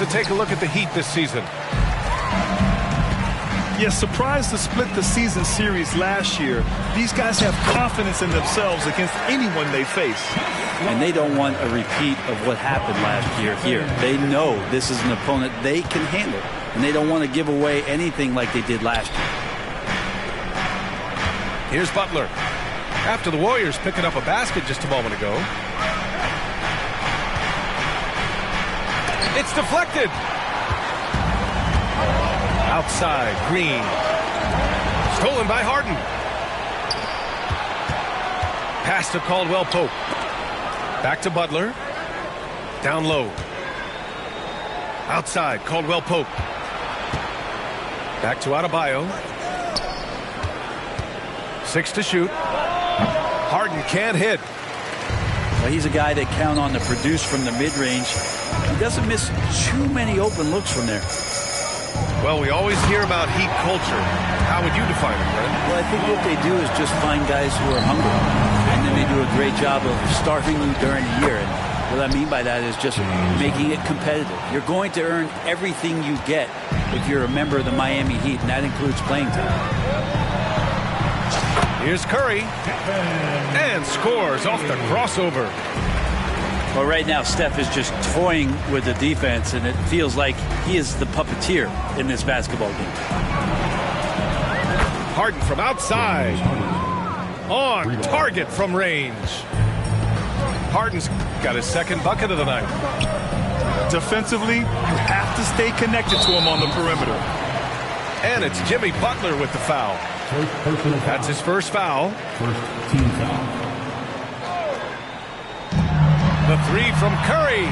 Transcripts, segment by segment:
to take a look at the Heat this season. Yes, surprised to split the season series last year. These guys have confidence in themselves against anyone they face. And they don't want a repeat of what happened last year here. They know this is an opponent they can handle, and they don't want to give away anything like they did last year. Here's Butler. After the Warriors picking up a basket just a moment ago. It's deflected. Outside, Green. Stolen by Harden. Pass to Caldwell Pope. Back to Butler. Down low. Outside, Caldwell Pope. Back to Adebayo. 6 to shoot. Harden can't hit. Well, he's a guy that count on to produce from the mid-range. He doesn't miss too many open looks from there. Well, we always hear about Heat culture. How would you define it, Brent? Well, I think what they do is just find guys who are hungry. And then they do a great job of starving you during the year. And what I mean by that is just making it competitive. You're going to earn everything you get if you're a member of the Miami Heat, and that includes playing time. Here's Curry. And scores off the crossover. Well, right now, Steph is just toying with the defense, and it feels like he is the puppeteer in this basketball game. Harden from outside. On target from range. Harden's got his second bucket of the night. Defensively, you have to stay connected to him on the perimeter. And it's Jimmy Butler with the foul. That's his first foul. First team foul. The three from Curry.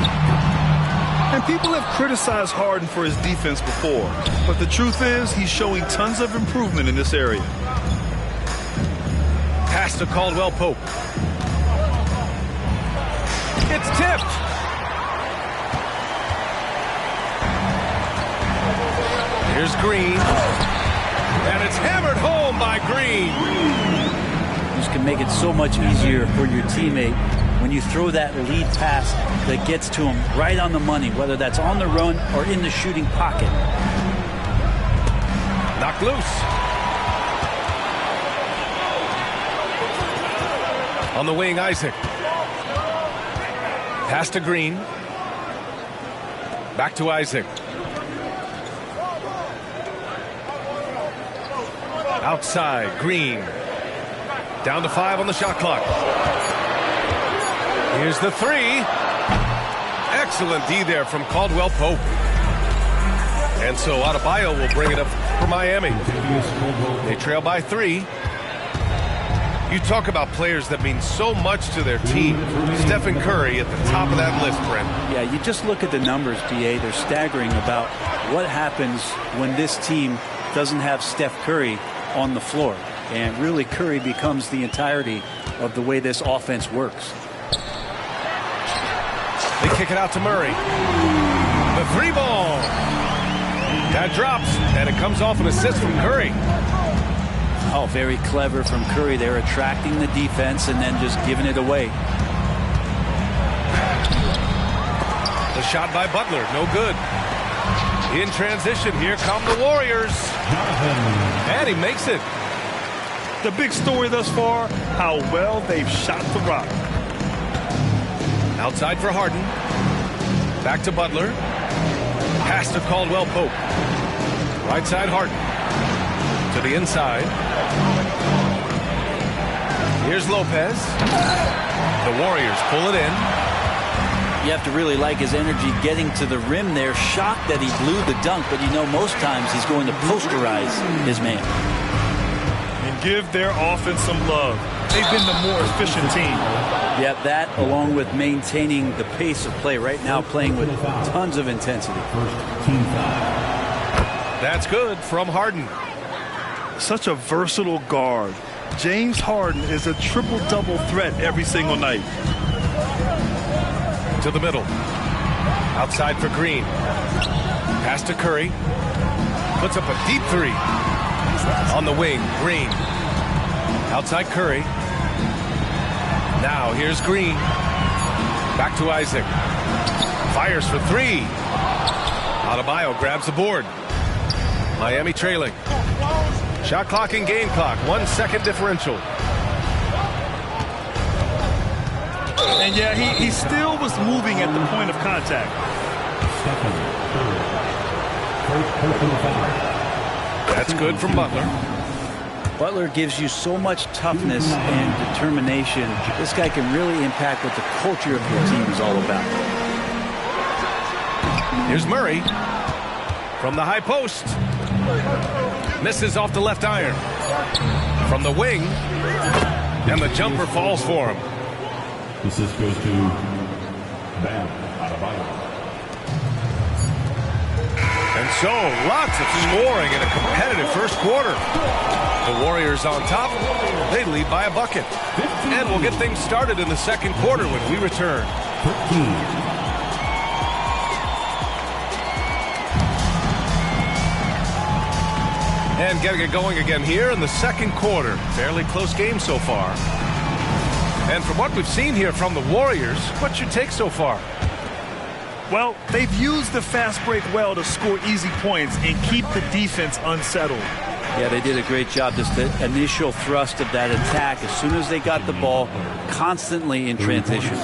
And people have criticized Harden for his defense before, but the truth is he's showing tons of improvement in this area. Pass to Caldwell Pope. It's tipped. Here's Green. And it's hammered home by Green. This can make it so much easier for your teammate when you throw that lead pass that gets to him right on the money, whether that's on the run or in the shooting pocket. Knocked loose. On the wing, Isaac. Pass to Green. Back to Isaac. Outside, Green. Down to 5 on the shot clock. Here's the three. Excellent D there from Caldwell Pope. And so Adebayo will bring it up for Miami. They trail by 3. You talk about players that mean so much to their team. Stephen Curry at the top of that list, Brent. Yeah, you just look at the numbers, BA. They're staggering about what happens when this team doesn't have Steph Curry on the floor. And really, Curry becomes the entirety of the way this offense works. They kick it out to Murray. The three ball. That drops, and it comes off an assist from Curry. Oh, very clever from Curry. They're attracting the defense and then just giving it away. The shot by Butler, no good. In transition, here come the Warriors. And he makes it. The big story thus far, how well they've shot the rock. Outside for Harden. Back to Butler. Pass to Caldwell Pope. Right side Harden. To the inside. Here's Lopez. The Warriors pull it in. You have to really like his energy getting to the rim there. Shocked that he blew the dunk, but you know most times he's going to posterize his man. And give their offense some love. They've been the more efficient team. Yeah, that along with maintaining the pace of play right now, playing with tons of intensity. That's good from Harden. Such a versatile guard. James Harden is a triple-double threat every single night. To the middle. Outside for Green. Pass to Curry. Puts up a deep three. On the wing, Green. Outside Curry. Now here's Green. Back to Isaac. Fires for 3. Adebayo grabs the board. Miami trailing. Shot clock and game clock. 1 second differential. And yeah, he still was moving at the point of contact. That's good from Butler. Butler gives you so much toughness and determination. This guy can really impact what the culture of your team is all about. Here's Murray from the high post. Misses off the left iron. From the wing. And the jumper falls for him. Assist goes to Bam Adebayo. And so, lots of scoring in a competitive first quarter. The Warriors on top. They lead by a bucket. And we'll get things started in the second quarter when we return. 13. And getting it going again here in the second quarter. Fairly close game so far. And from what we've seen here from the Warriors, what's your take so far? Well, they've used the fast break well to score easy points and keep the defense unsettled. Yeah, they did a great job. Just the initial thrust of that attack, as soon as they got the ball, constantly in transition.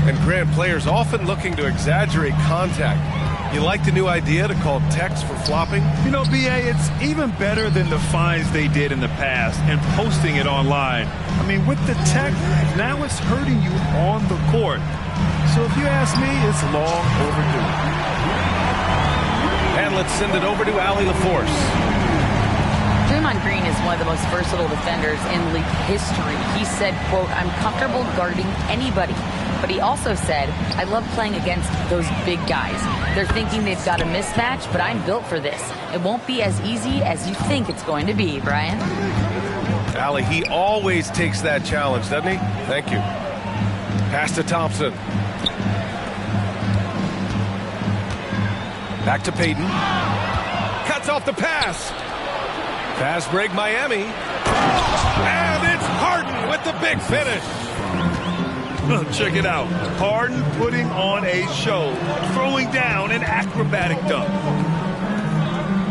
And Grant, players often looking to exaggerate contact. You like the new idea to call techs for flopping? You know, B.A., it's even better than the fines they did in the past and posting it online. I mean, with the tech, now it's hurting you on the court. So if you ask me, it's long overdue. And let's send it over to Allie LaForce. Draymond Green is one of the most versatile defenders in league history. He said, quote, "I'm comfortable guarding anybody." But he also said, "I love playing against those big guys. They're thinking they've got a mismatch, but I'm built for this. It won't be as easy as you think it's going to be," Brian. Allie, he always takes that challenge, doesn't he? Thank you. Pass to Thompson. Back to Payton. Cuts off the pass. Fast break Miami. And it's Harden with the big finish. Check it out. Harden putting on a show, throwing down an acrobatic dunk.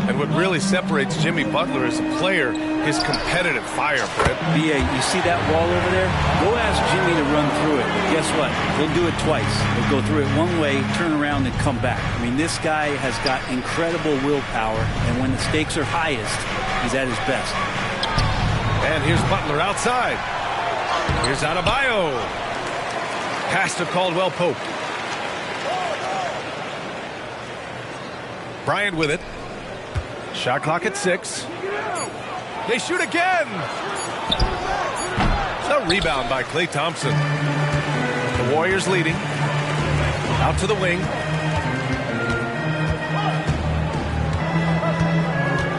And what really separates Jimmy Butler as a player is competitive fire, Fred. B.A., you see that wall over there? Go ask Jimmy to run through it. But guess what? He'll do it twice. He'll go through it one way, turn around, and come back. I mean, this guy has got incredible willpower, and when the stakes are highest, he's at his best. And here's Butler outside. Here's Adebayo. Pass to Caldwell Pope. Bryant with it. Shot clock at 6. They shoot again. A rebound by Klay Thompson. The Warriors leading. Out to the wing.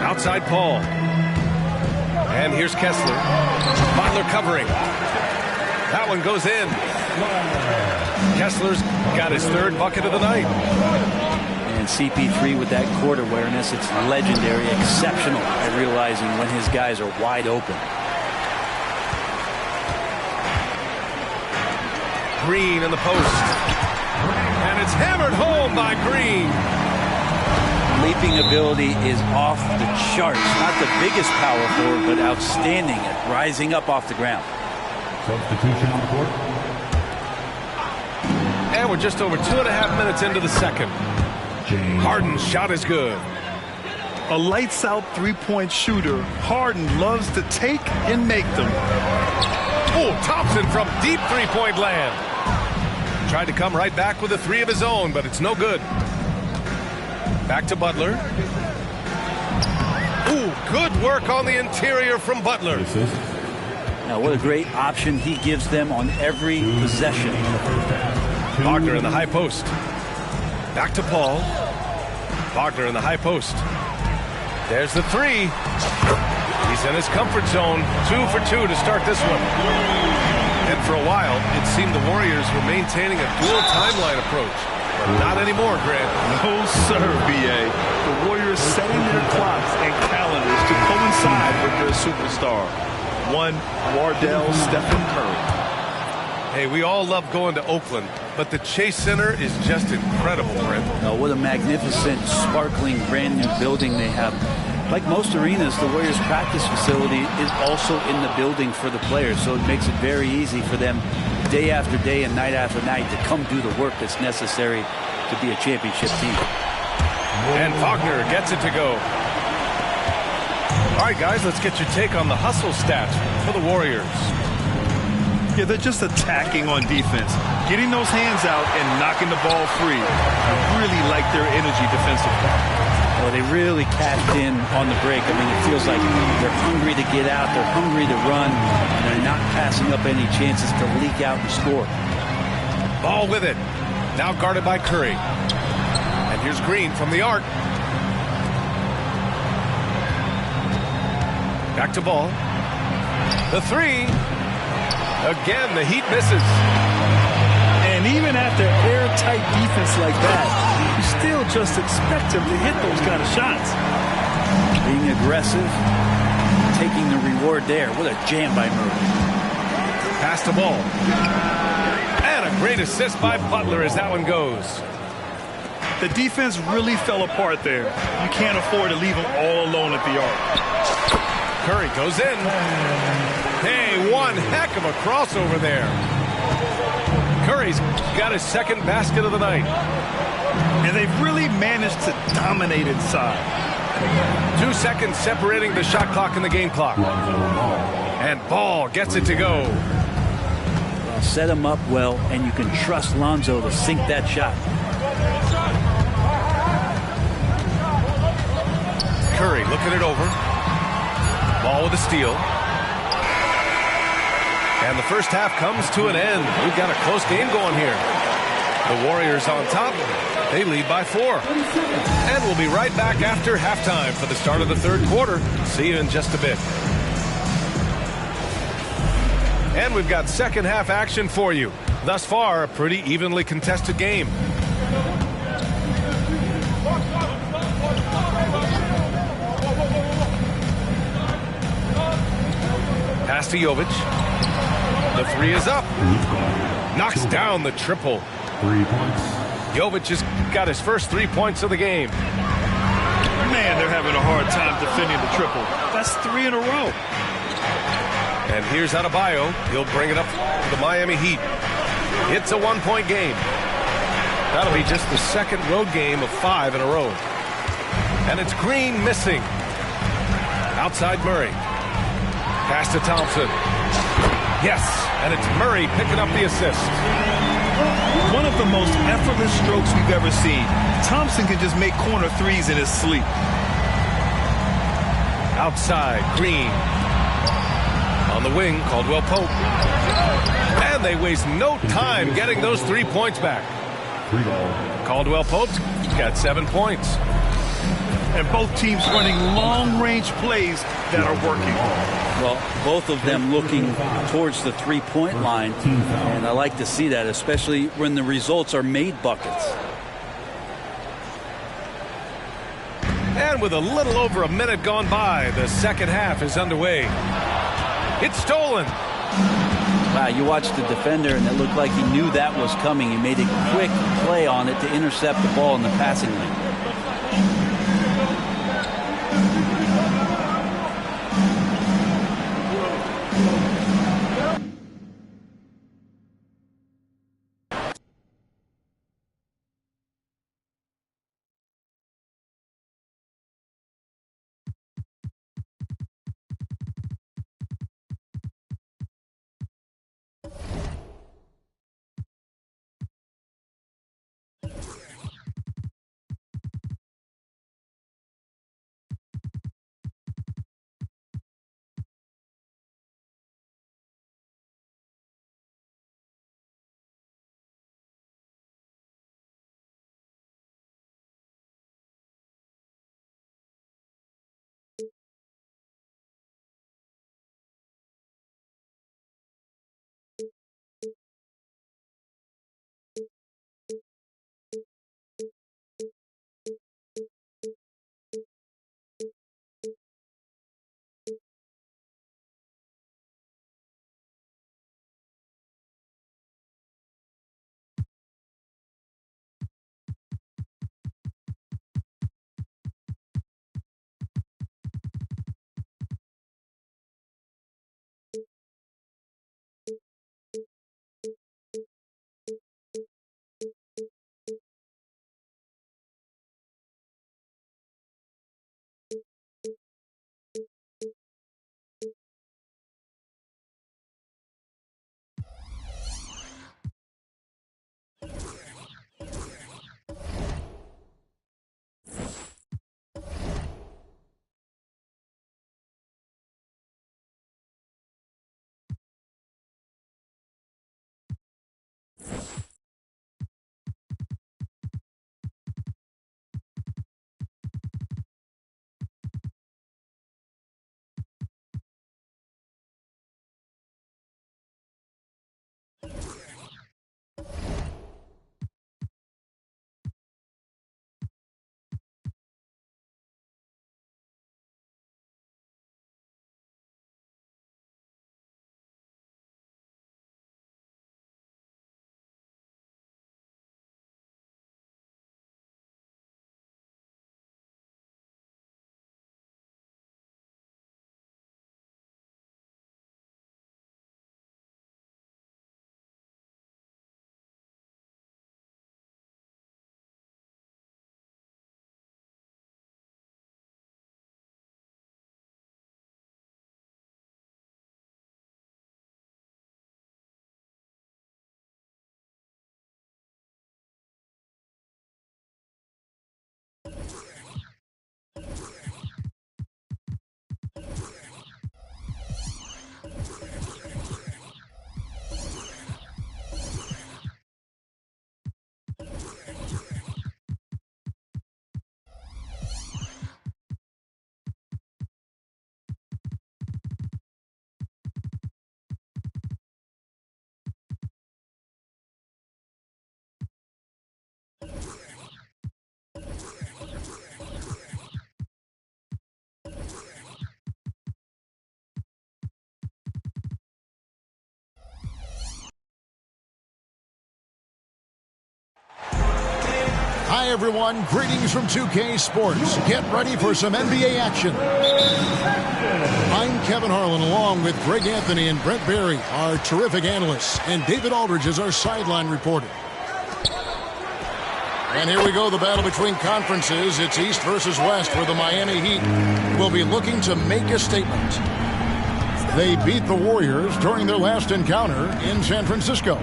Outside Paul. And here's Kessler. Butler covering. That one goes in. Kessler's got his third bucket of the night. And CP3 with that court awareness, it's legendary, exceptional at realizing when his guys are wide open. Green in the post. And it's hammered home by Green. Leaping ability is off the charts. Not the biggest power forward, but outstanding at rising up off the ground. Substitution on the court. And we're just over 2.5 minutes into the second. Harden's shot is good. A lights-out three-point shooter, Harden loves to take and make them. Oh, Thompson from deep three-point land. Tried to come right back with a three of his own, but it's no good. Back to Butler. Ooh, good work on the interior from Butler. Now, what a great option he gives them on every possession. Wagner in the high post. Back to Paul. Wagner in the high post. There's the three. He's in his comfort zone. 2 for 2 to start this one. And for a while, it seemed the Warriors were maintaining a dual timeline approach. But not anymore, Grant. No, sir, B.A. The Warriors setting their clocks and calendars to coincide with their superstar. One, Wardell Stephen Curry. Hey, we all love going to Oakland, but the Chase Center is just incredible, Brent. What a magnificent, sparkling, brand new building they have. Like most arenas, the Warriors practice facility is also in the building for the players, so it makes it very easy for them day after day and night after night to come do the work that's necessary to be a championship team. And Wagner gets it to go. All right, guys, let's get your take on the hustle stats for the Warriors. Yeah, they're just attacking on defense, getting those hands out and knocking the ball free. I really like their energy defensively. Well, they really cashed in on the break. I mean, it feels like they're hungry to get out, they're hungry to run, and they're not passing up any chances to leak out and score. Ball with it. Now guarded by Curry. And here's Green from the arc. Back to Ball. The three. Again, the Heat misses. And even after airtight defense like that, you still just expect him to hit those kind of shots. Being aggressive, taking the reward there. What a jam by Murray. Pass to Ball. And a great assist by Butler as that one goes. The defense really fell apart there. You can't afford to leave them all alone at the arc. Curry goes in. Hey, one heck of a crossover there. Curry's got his second basket of the night. And they've really managed to dominate inside. 2 seconds separating the shot clock and the game clock. And Ball gets it to go. Well, set him up well, and you can trust Lonzo to sink that shot. Curry looking it over. Ball with a steal. And the first half comes to an end. We've got a close game going here. The Warriors on top. They lead by 4. And we'll be right back after halftime for the start of the third quarter. See you in just a bit. And we've got second half action for you. Thus far, a pretty evenly contested game. Pass to Jovic. The three is up. Knocks down the triple. 3 points. Jovic has got his first 3 points of the game. Man, they're having a hard time defending the triple. That's 3 in a row. And here's Adebayo. He'll bring it up to the Miami Heat. It's a 1-point game. That'll be just the second road game of 5 in a row. And it's Green missing. Outside Murray. Pass to Thompson. Yes, and it's Murray picking up the assist. One of the most effortless strokes we've ever seen. Thompson can just make corner threes in his sleep. Outside, Green. On the wing, Caldwell Pope. And they waste no time getting those 3 points back. 3 ball. Caldwell Pope's got 7 points. And both teams running long-range plays that are working. Well, both of them looking towards the three-point line, and I like to see that, especially when the results are made buckets. And with a little over a minute gone by, the second half is underway. It's stolen. Wow, you watched the defender, and it looked like he knew that was coming. He made a quick play on it to intercept the ball in the passing lane. Hi, everyone. Greetings from 2K Sports. Get ready for some NBA action. I'm Kevin Harlan, along with Greg Anthony and Brent Barry, our terrific analysts, and David Aldridge is our sideline reporter. And here we go, the battle between conferences. It's East versus West, where the Miami Heat will be looking to make a statement. They beat the Warriors during their last encounter in San Francisco.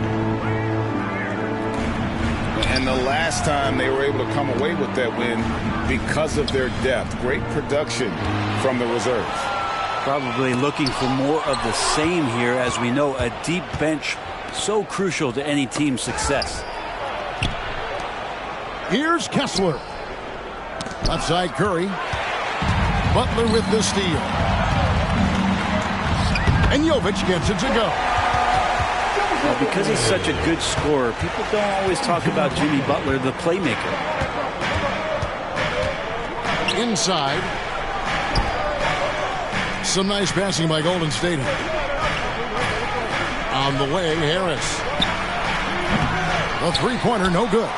And the last time they were able to come away with that win because of their depth. Great production from the reserves. Probably looking for more of the same here. As we know, a deep bench so crucial to any team's success. Here's Kessler. Left side Curry. Butler with the steal. And Jovic gets it to go. Well, because he's such a good scorer, people don't always talk about Jimmy Butler, the playmaker. Inside. Some nice passing by Golden State. On the way, Harris. A three-pointer, no good.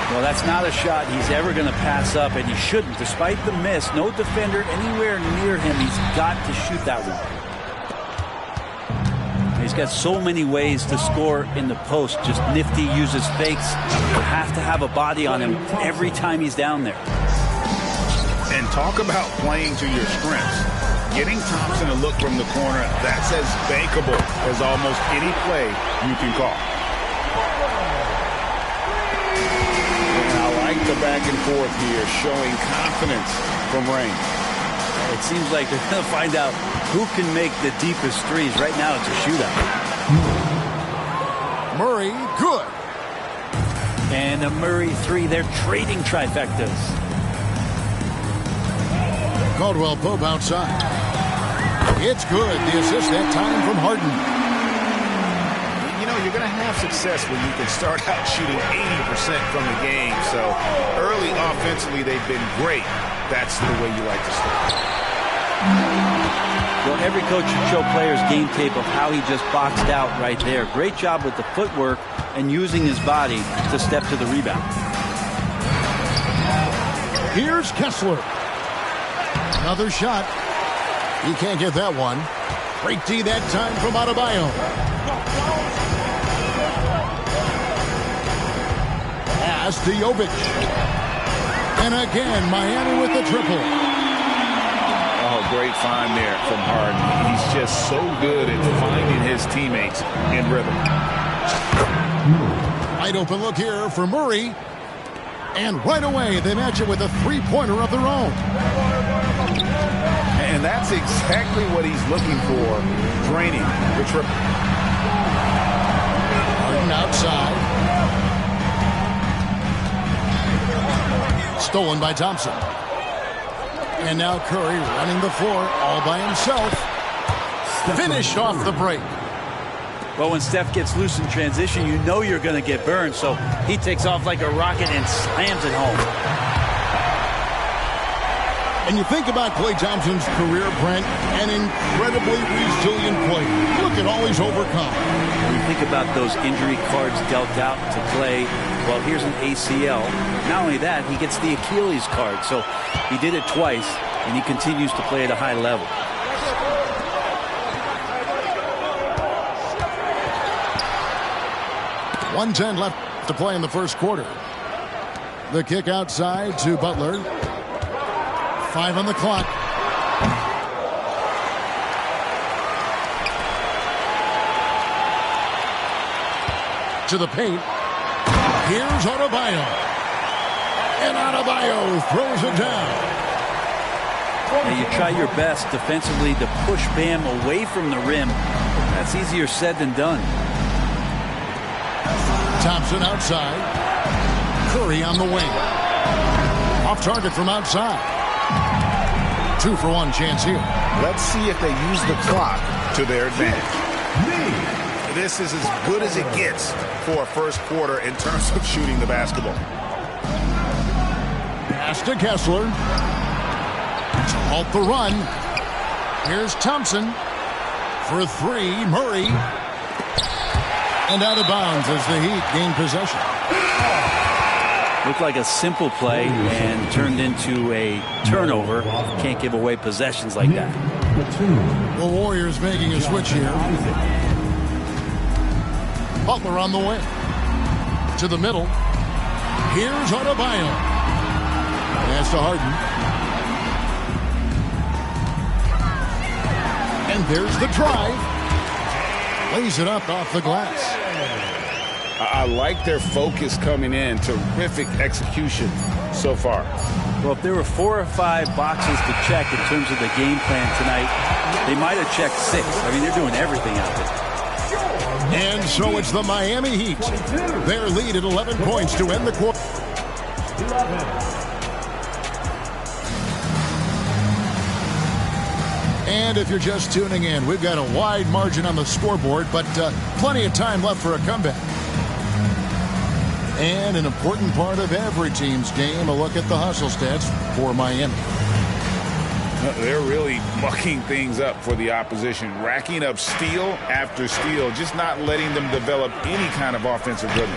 Well, that's not a shot he's ever going to pass up, and he shouldn't. Despite the miss, no defender anywhere near him. He's got to shoot that one. He's got so many ways to score in the post. Just nifty, uses fakes. You have to have a body on him every time he's down there. And talk about playing to your strengths. Getting Thompson a look from the corner, that's as bankable as almost any play you can call. And I like the back and forth here, showing confidence from Reigns. It seems like they're going to find out who can make the deepest threes. Right now, it's a shootout. Murray, good. And a Murray three. They're trading trifectas. Caldwell Pope outside. It's good. The assist that time from Harden. You know, you're going to have success when you can start out shooting 80% from the game. So early offensively, they've been great. That's the way you like to start. Well, every coach should show players game tape of how he just boxed out right there. Great job with the footwork and using his body to step to the rebound. Here's Kessler. Another shot. He can't get that one. Great D that time from Adebayo. Pass to Jovic. And again, Miami with the triple. Oh, great find there from Harden. He's just so good at finding his teammates in rhythm. Wide open look here for Murray. And right away, they match it with a three-pointer of their own. And that's exactly what he's looking for, draining the triple. Harden outside. Stolen by Thompson. And now Curry running the floor all by himself. Finished off the break. Well, when Steph gets loose in transition, you know you're going to get burned. So he takes off like a rocket and slams it home. And you think about Klay Thompson's career, Brent, an incredibly resilient player. Look at all he's overcome. When you think about those injury cards dealt out to Klay, well, here's an ACL. Not only that, he gets the Achilles card. So he did it twice, and he continues to play at a high level. .110 left to play in the first quarter. The kick outside to Butler. 5 on the clock. To the paint. Here's Adebayo. And Adebayo throws it down. Now you try your best defensively to push Bam away from the rim. That's easier said than done. Thompson outside. Curry on the wing. Off target from outside. 2-for-1 chance here. Let's see if they use the clock to their advantage. This is as good as it gets for a first quarter in terms of shooting the basketball. Pass to Kessler. To halt the run. Here's Thompson. For 3, Murray. And out of bounds as the Heat gain possession. Looked like a simple play and turned into a turnover. Can't give away possessions like that. The Warriors making a switch here. Butler on the way. To the middle. Here's Adebayo. Pass to Harden. And there's the drive. Lays it up off the glass. I like their focus coming in. Terrific execution so far. Well, if there were 4 or 5 boxes to check in terms of the game plan tonight, they might have checked 6. I mean, they're doing everything out there. And so it's the Miami Heat. Their lead at 11 points to end the quarter. And if you're just tuning in, we've got a wide margin on the scoreboard, but plenty of time left for a comeback. And an important part of every team's game, a look at the hustle stats for Miami. They're really mucking things up for the opposition, racking up steal after steal, just not letting them develop any kind of offensive rhythm.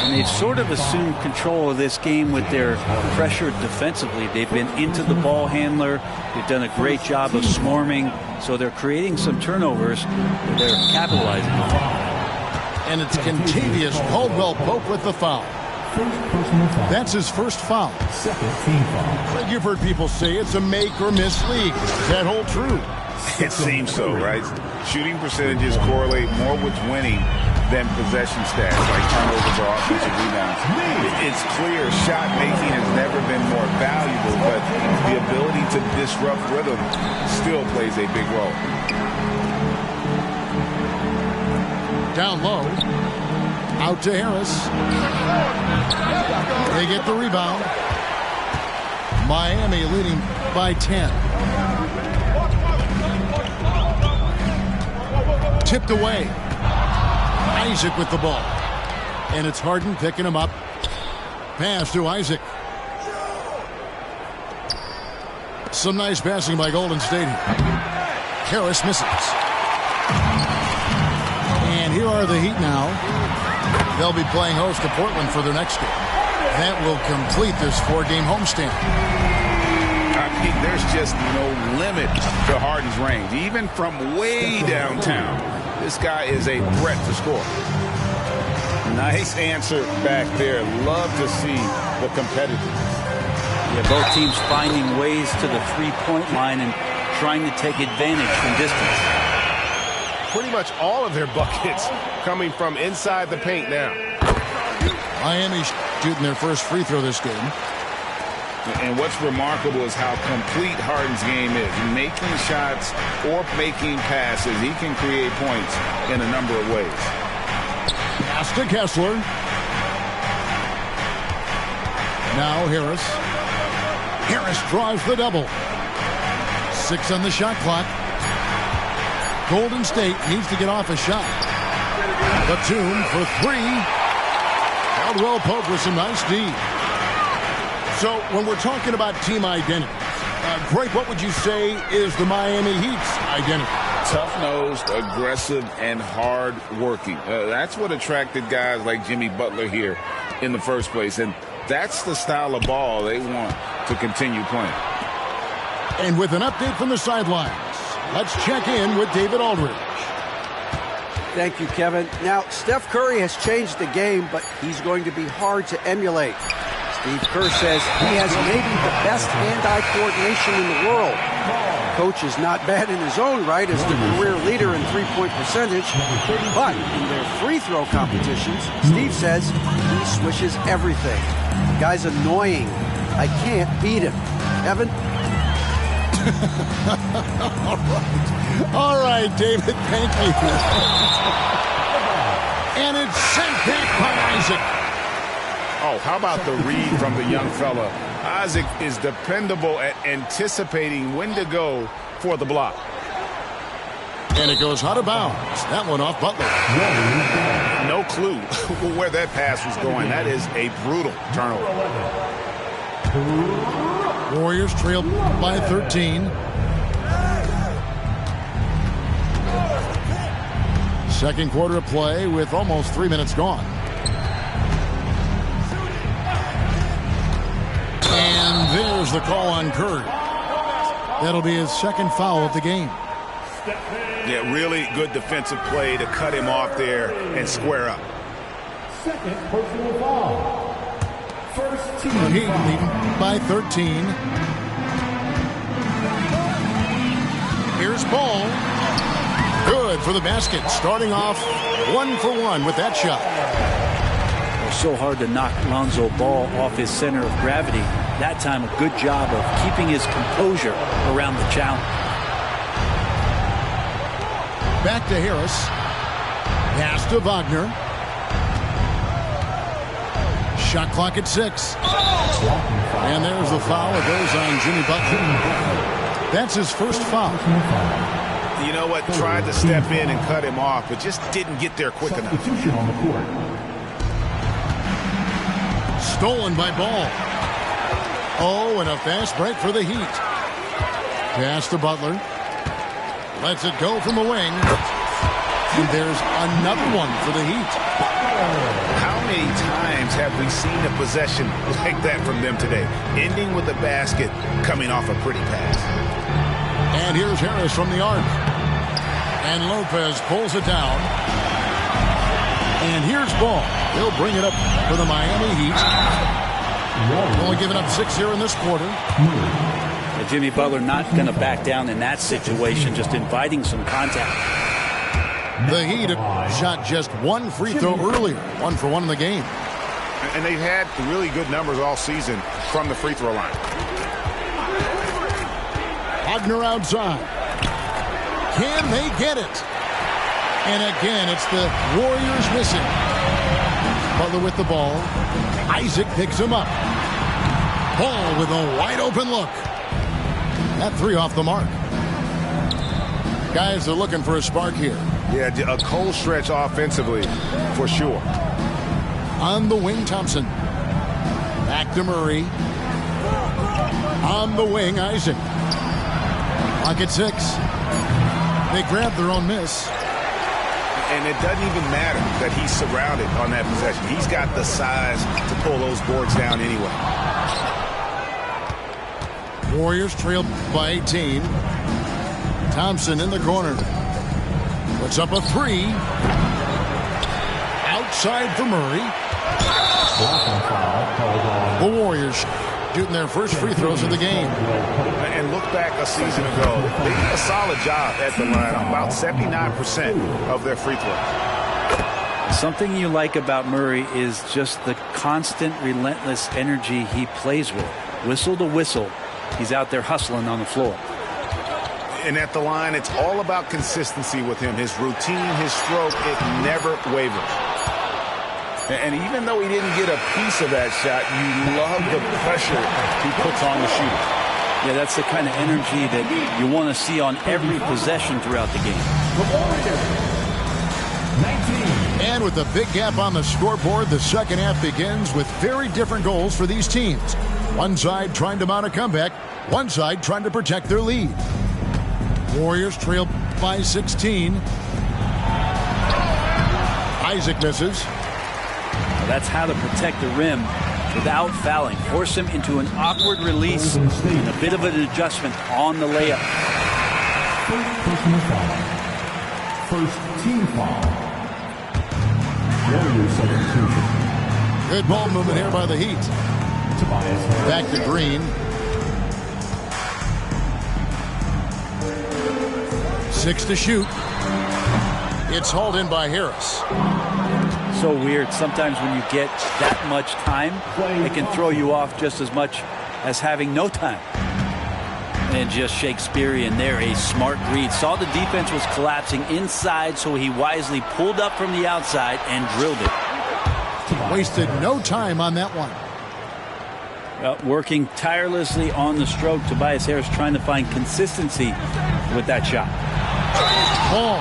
And they've sort of assumed control of this game with their pressure defensively. They've been into the ball handler. They've done a great job of swarming. So they're creating some turnovers that they're capitalizing on. And it's Kentavious Caldwell-Pope with the foul. That's his first foul. Like you've heard people say it's a make or miss league. Does that hold true? It seems so, right? Shooting percentages correlate more with winning than possession stats, like turnovers or offensive rebounds. It's clear shot making has never been more valuable, but the ability to disrupt rhythm still plays a big role. Down low. Out to Harris. They get the rebound. Miami leading by 10. Tipped away. Isaac with the ball. And it's Harden picking him up. Pass to Isaac. Some nice passing by Golden State. Harris misses. And here are the Heat now. They'll be playing host to Portland for their next game. That will complete this 4-game homestand. I mean, there's just no limit to Harden's range. Even from way downtown, this guy is a threat to score. Nice answer back there. Love to see the competitiveness. Yeah, both teams finding ways to the three-point line and trying to take advantage from distance. Pretty much all of their buckets coming from inside the paint now. Miami shooting their first free throw this game. And what's remarkable is how complete Harden's game is. Making shots or making passes, he can create points in a number of ways. Pass to Kessler. Now Harris. Harris draws the double. 6 on the shot clock. Golden State needs to get off a shot. Batum for 3. Caldwell-Pope with some nice D. So when we're talking about team identity, Greg, what would you say is the Miami Heat's identity? Tough-nosed, aggressive, and hard-working. That's what attracted guys like Jimmy Butler here in the first place. And that's the style of ball they want to continue playing. And with an update from the sidelines, let's check in with David Aldridge. Thank you, Kevin. Now, Steph Curry has changed the game, but he's going to be hard to emulate. Steve Kerr says he has maybe the best hand-eye coordination in the world. Coach is not bad in his own right as the career leader in three-point percentage, but in their free throw competitions, Steve says he swishes everything. The guy's annoying. I can't beat him. Evan? All right, David, thank you. And it's sent back by Isaac. Oh, how about the read from the young fella? Isaac is dependable at anticipating when to go for the block. And it goes out of bounds. That one off Butler. No clue where that pass was going. That is a brutal turnover. Warriors trailed by 13. Second quarter of play with almost 3 minutes gone. There's the call on Curry. That'll be his second foul of the game. Yeah, really good defensive play to cut him off there and square up. Second personal foul. First team Heat foul. leading by 13. Here's Ball. Good for the basket. Starting off 1 for 1 with that shot. It's so hard to knock Lonzo Ball off his center of gravity. That time, a good job of keeping his composure around the challenge. Back to Harris. Pass to Wagner. Shot clock at 6. And there's the foul. It goes on Jimmy Butler. That's his first foul. You know what? Tried to step in and cut him off, but just didn't get there quick enough. Substitution on the court. Stolen by Ball. Oh, and a fast break for the Heat. Pass to Butler. Lets it go from the wing. And there's another one for the Heat. How many times have we seen a possession like that from them today? Ending with a basket, coming off a pretty pass. And here's Harris from the arc. And Lopez pulls it down. And here's Ball. He'll bring it up for the Miami Heat. Only giving up 6 here in this quarter. Jimmy Butler not going to back down in that situation, just inviting some contact. The Heat have shot just 1 free throw earlier. 1 for 1 in the game. And they've had really good numbers all season from the free throw line. Wagner outside. Can they get it? And again, it's the Warriors missing. Butler with the ball. Isaac picks him up. Ball with a wide open look. That 3 off the mark. Guys are looking for a spark here. Yeah, a cold stretch offensively, for sure. On the wing, Thompson. Back to Murray. On the wing, Isaac. Clock at 6. They grab their own miss. And it doesn't even matter that he's surrounded on that possession. He's got the size to pull those boards down anyway. Warriors trail by 18. Thompson in the corner. Puts up a 3. Outside for Murray. The Warriors shooting their first free throws of the game. And look back a season ago. They did a solid job at the line. About 79% of their free throws. Something you like about Murray is just the constant, relentless energy he plays with. Whistle to whistle, he's out there hustling on the floor. And at the line, it's all about consistency with him. His routine, his stroke, it never wavers. And even though he didn't get a piece of that shot, you love the pressure he puts on the shooter. Yeah, that's the kind of energy that you want to see on every possession throughout the game. And with a big gap on the scoreboard, the second half begins with very different goals for these teams. One side trying to mount a comeback, one side trying to protect their lead. Warriors trail by 16. Isaac misses. Well, that's how to protect the rim without fouling. Force him into an awkward release and a bit of an adjustment on the layup. First personal foul. First team foul. Warriors substitution. Good ball movement here by the Heat. Back to Green. 6 to shoot. It's hauled in by Harris. So weird. Sometimes when you get that much time, it can throw you off just as much as having no time. And just Shakespearean there, a smart read. Saw the defense was collapsing inside, so he wisely pulled up from the outside and drilled it. Wasted no time on that one. Working tirelessly on the stroke, Tobias Harris trying to find consistency with that shot. Ball.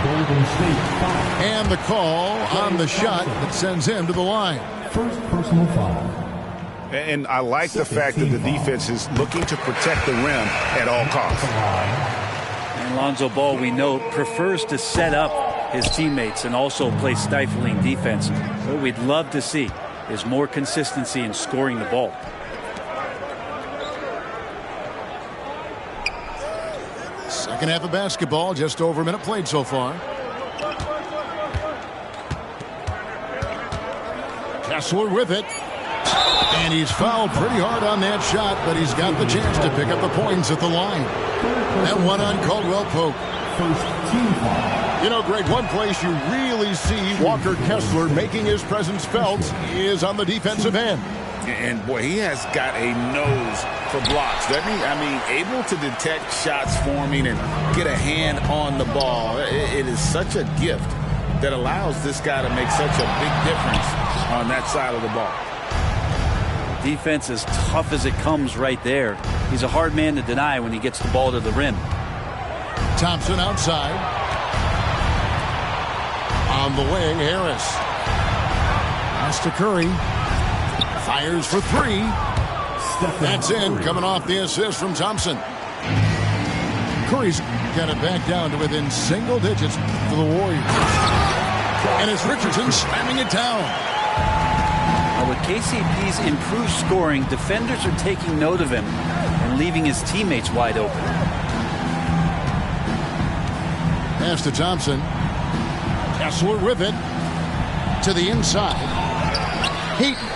Golden State foul. And the call on the shot that sends him to the line. First personal foul. And I like the fact that the defense is looking to protect the rim at all costs. And Lonzo Ball, we know, prefers to set up his teammates and also play stifling defense. What we'd love to see is more consistency in scoring the ball. Second half of basketball, just over a minute played so far. Kessler with it. And he's fouled pretty hard on that shot, but he's got the chance to pick up the points at the line. That one on Caldwell Pope. First team foul. You know, Greg, one place you really see Walker Kessler making his presence felt is on the defensive end. And, boy, he has got a nose for blocks, doesn't he? I mean, able to detect shots forming and get a hand on the ball. It is such a gift that allows this guy to make such a big difference on that side of the ball. Defense as tough as it comes right there. He's a hard man to deny when he gets the ball to the rim. Thompson outside. On the wing, Harris. Pass to Curry. Fires for three. That's in, coming off the assist from Thompson. Curry's got it back down to within single digits for the Warriors. And it's Richardson slamming it down. Now with KCP's improved scoring, defenders are taking note of him and leaving his teammates wide open. Pass to Thompson. Kessler with it. To the inside. Heaton.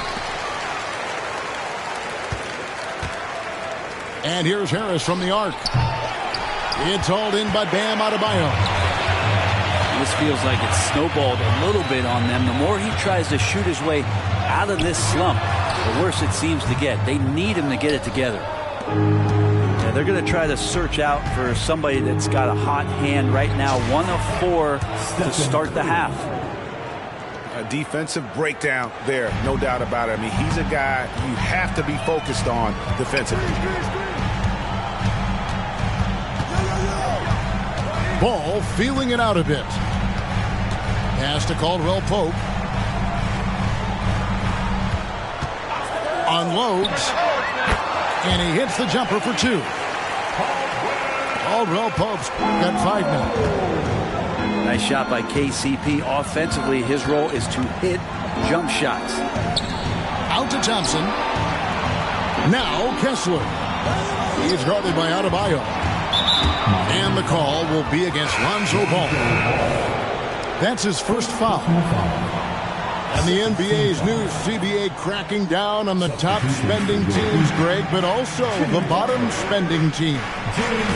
And here's Harris from the arc. It's hauled in by Bam Adebayo. This feels like it's snowballed a little bit on them. The more he tries to shoot his way out of this slump, the worse it seems to get. They need him to get it together. Yeah, they're going to try to search out for somebody that's got a hot hand right now. 1 of 4 to start the half. A defensive breakdown there, no doubt about it. I mean, he's a guy you have to be focused on defensively. Ball feeling it out a bit. Pass to Caldwell Pope. Unloads. And he hits the jumper for 2. Caldwell Pope's got 5 now. Nice shot by KCP. Offensively, his role is to hit jump shots. Out to Thompson. Now Kessler. He's guarded by Adebayo. And the call will be against Lonzo Ball. That's his first foul. And the NBA's new CBA cracking down on the top spending teams, Greg, but also the bottom spending team.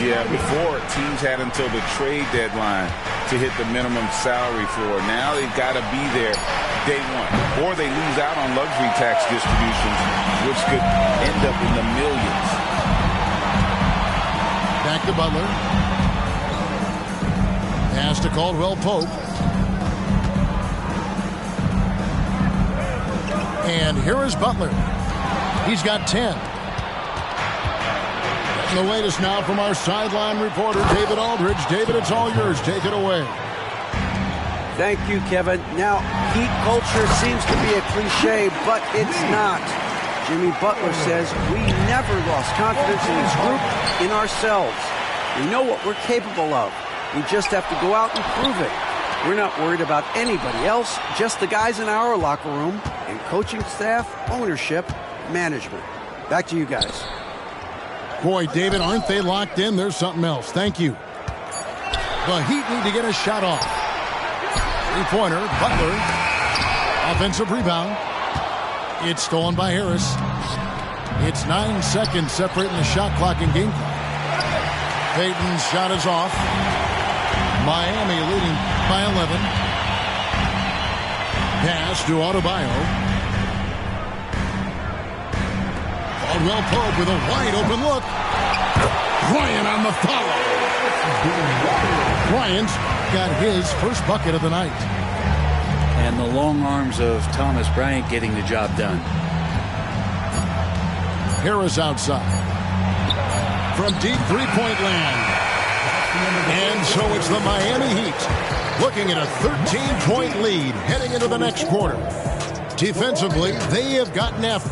Yeah, before teams had until the trade deadline to hit the minimum salary floor. Now they've got to be there day one, or they lose out on luxury tax distributions, which could end up in the millions. Back to Butler. Pass to Caldwell Pope. And here is Butler. He's got 10. And the latest now from our sideline reporter, David Aldridge. David, it's all yours. Take it away. Thank you, Kevin. Now, Heat culture seems to be a cliche, but it's not. Jimmy Butler says, we never lost confidence in this group, in ourselves. We know what we're capable of. We just have to go out and prove it. We're not worried about anybody else, just the guys in our locker room and coaching staff, ownership, management. Back to you guys. Boy, David, aren't they locked in? There's something else. Thank you. The Heat need to get a shot off. Three-pointer, Butler. Offensive rebound. It's stolen by Harris. It's 9 seconds separating the shot clock and game clock. Payton's shot is off. Miami leading by 11. Pass to Adebayo. Caldwell Pope with a wide open look. Bryant on the follow. Bryant's got his first bucket of the night. And the long arms of Thomas Bryant getting the job done. Harris outside. From deep three-point land. And so it's the Miami Heat looking at a 13-point lead heading into the next quarter. Defensively, they have gotten after.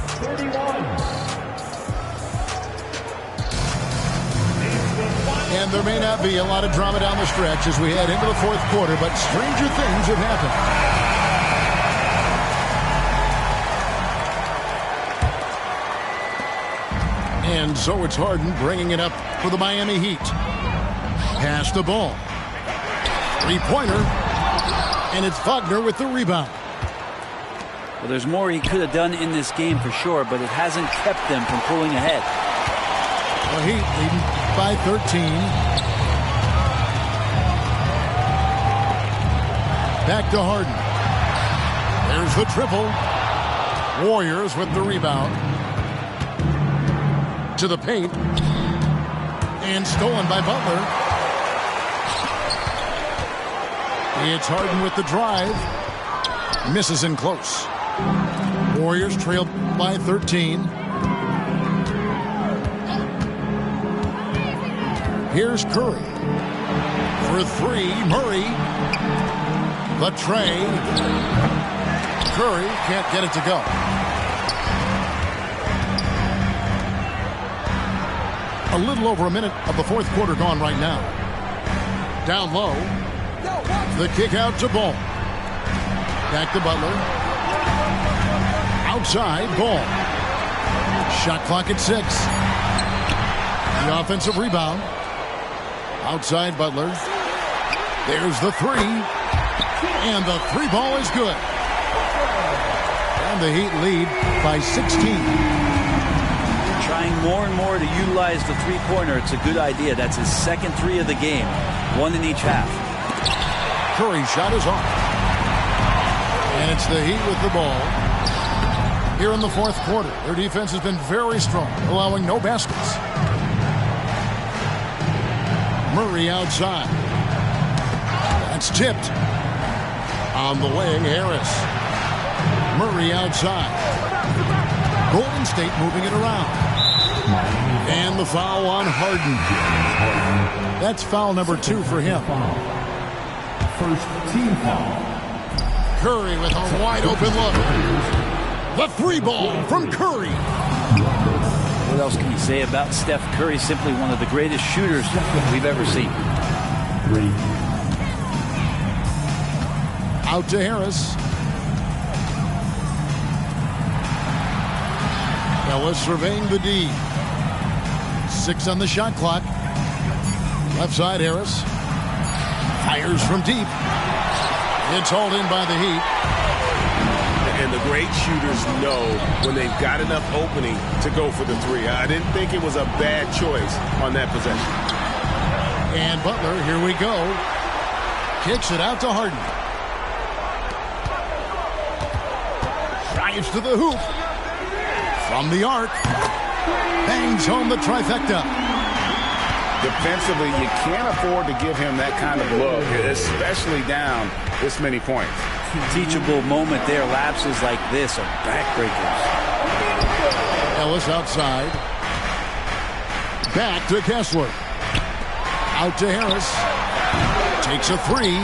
And there may not be a lot of drama down the stretch as we head into the fourth quarter, but stranger things have happened. And so it's Harden bringing it up for the Miami Heat. Pass the ball. Three-pointer. And it's Wagner with the rebound. Well, there's more he could have done in this game for sure, but it hasn't kept them from pulling ahead. The Heat leading by 13. Back to Harden. There's the triple. Warriors with the rebound. To the paint. And stolen by Butler. It's Harden with the drive. Misses in close. Warriors trailed by 13. Here's Curry. For three, Murray. The tray. Curry can't get it to go. A little over a minute of the fourth quarter gone right now. Down low. The kick out to Ball. Back to Butler. Outside, Ball. Shot clock at 6. The offensive rebound. Outside Butler. There's the three. And the three ball is good. And the Heat lead by 16. Trying more and more to utilize the three-pointer. It's a good idea. That's his second three of the game. One in each half. Curry's shot is off. And it's the Heat with the ball. Here in the fourth quarter, their defense has been very strong, allowing no baskets. Murray outside. That's tipped. On the wing, Harris. Murray outside. Golden State moving it around. And the foul on Harden. That's foul number 2 for him. First team foul. Curry with a wide open look. The three ball from Curry. What else can you say about Steph Curry? Simply one of the greatest shooters we've ever seen. 3. Out to Harris. Ellis surveying the D. 6 on the shot clock. Left side, Harris. Fires from deep. It's hauled in by the Heat. And the great shooters know when they've got enough opening to go for the three. I didn't think it was a bad choice on that possession. And Butler, here we go. Kicks it out to Harden. Drives to the hoop. From the arc. Bangs home the trifecta. Defensively, you can't afford to give him that kind of look, especially down this many points. Teachable moment there. Lapses like this are backbreakers. Ellis outside. Back to Kessler. Out to Harris. Takes a three.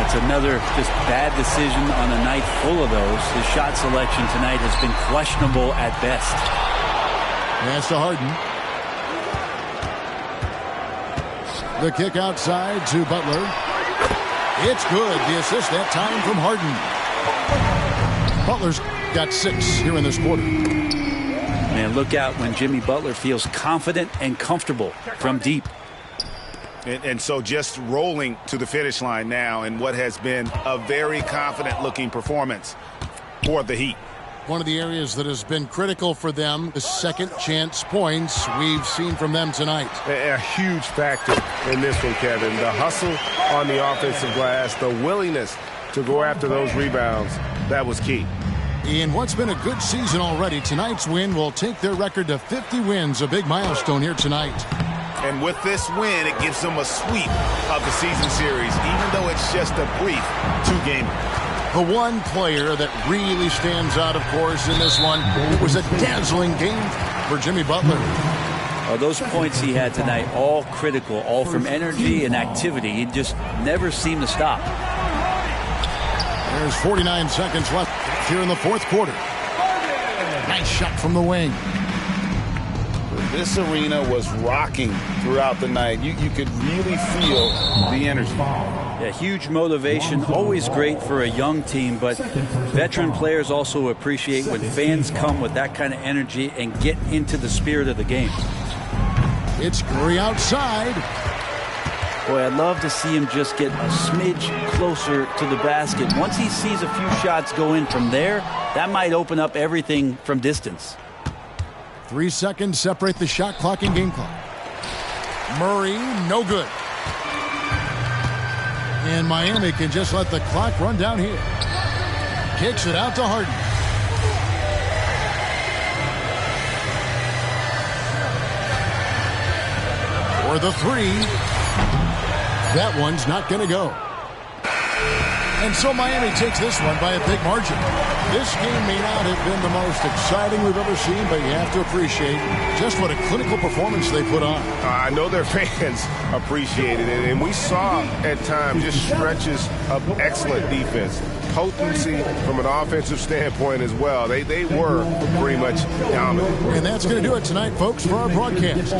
That's another just bad decision on a night full of those. His shot selection tonight has been questionable at best. Pass to Harden. The kick outside to Butler. It's good. The assist that time from Harden. Butler's got 6 here in this quarter. Man, look out when Jimmy Butler feels confident and comfortable from deep. And so just rolling to the finish line now in what has been a very confident-looking performance for the Heat. One of the areas that has been critical for them, the second chance points we've seen from them tonight. A huge factor in this one, Kevin. The hustle on the offensive glass, the willingness to go after those rebounds, that was key. In what's been a good season already, tonight's win will take their record to 50 wins, a big milestone here tonight. And with this win, it gives them a sweep of the season series, even though it's just a brief 2-game. The one player that really stands out, of course, in this one, it was a dazzling game for Jimmy Butler. Those points he had tonight, all critical, all from energy and activity. He just never seemed to stop. There's 49 seconds left here in the fourth quarter. Nice shot from the wing. This arena was rocking throughout the night. You could really feel the energy. Yeah, huge motivation, always great for a young team, but veteran players also appreciate when fans come with that kind of energy and get into the spirit of the game. It's Curry outside. Boy, I'd love to see him just get a smidge closer to the basket. Once he sees a few shots go in from there, that might open up everything from distance. 3 seconds separate the shot clock and game clock. Murray, no good. And Miami can just let the clock run down here. Kicks it out to Harden. For the three. That one's not going to go. And so Miami takes this one by a big margin. This game may not have been the most exciting we've ever seen, but you have to appreciate just what a clinical performance they put on. I know their fans appreciated it, and we saw at times just stretches of excellent defense. Potency from an offensive standpoint as well. They were pretty much dominant. And that's going to do it tonight, folks, for our broadcast.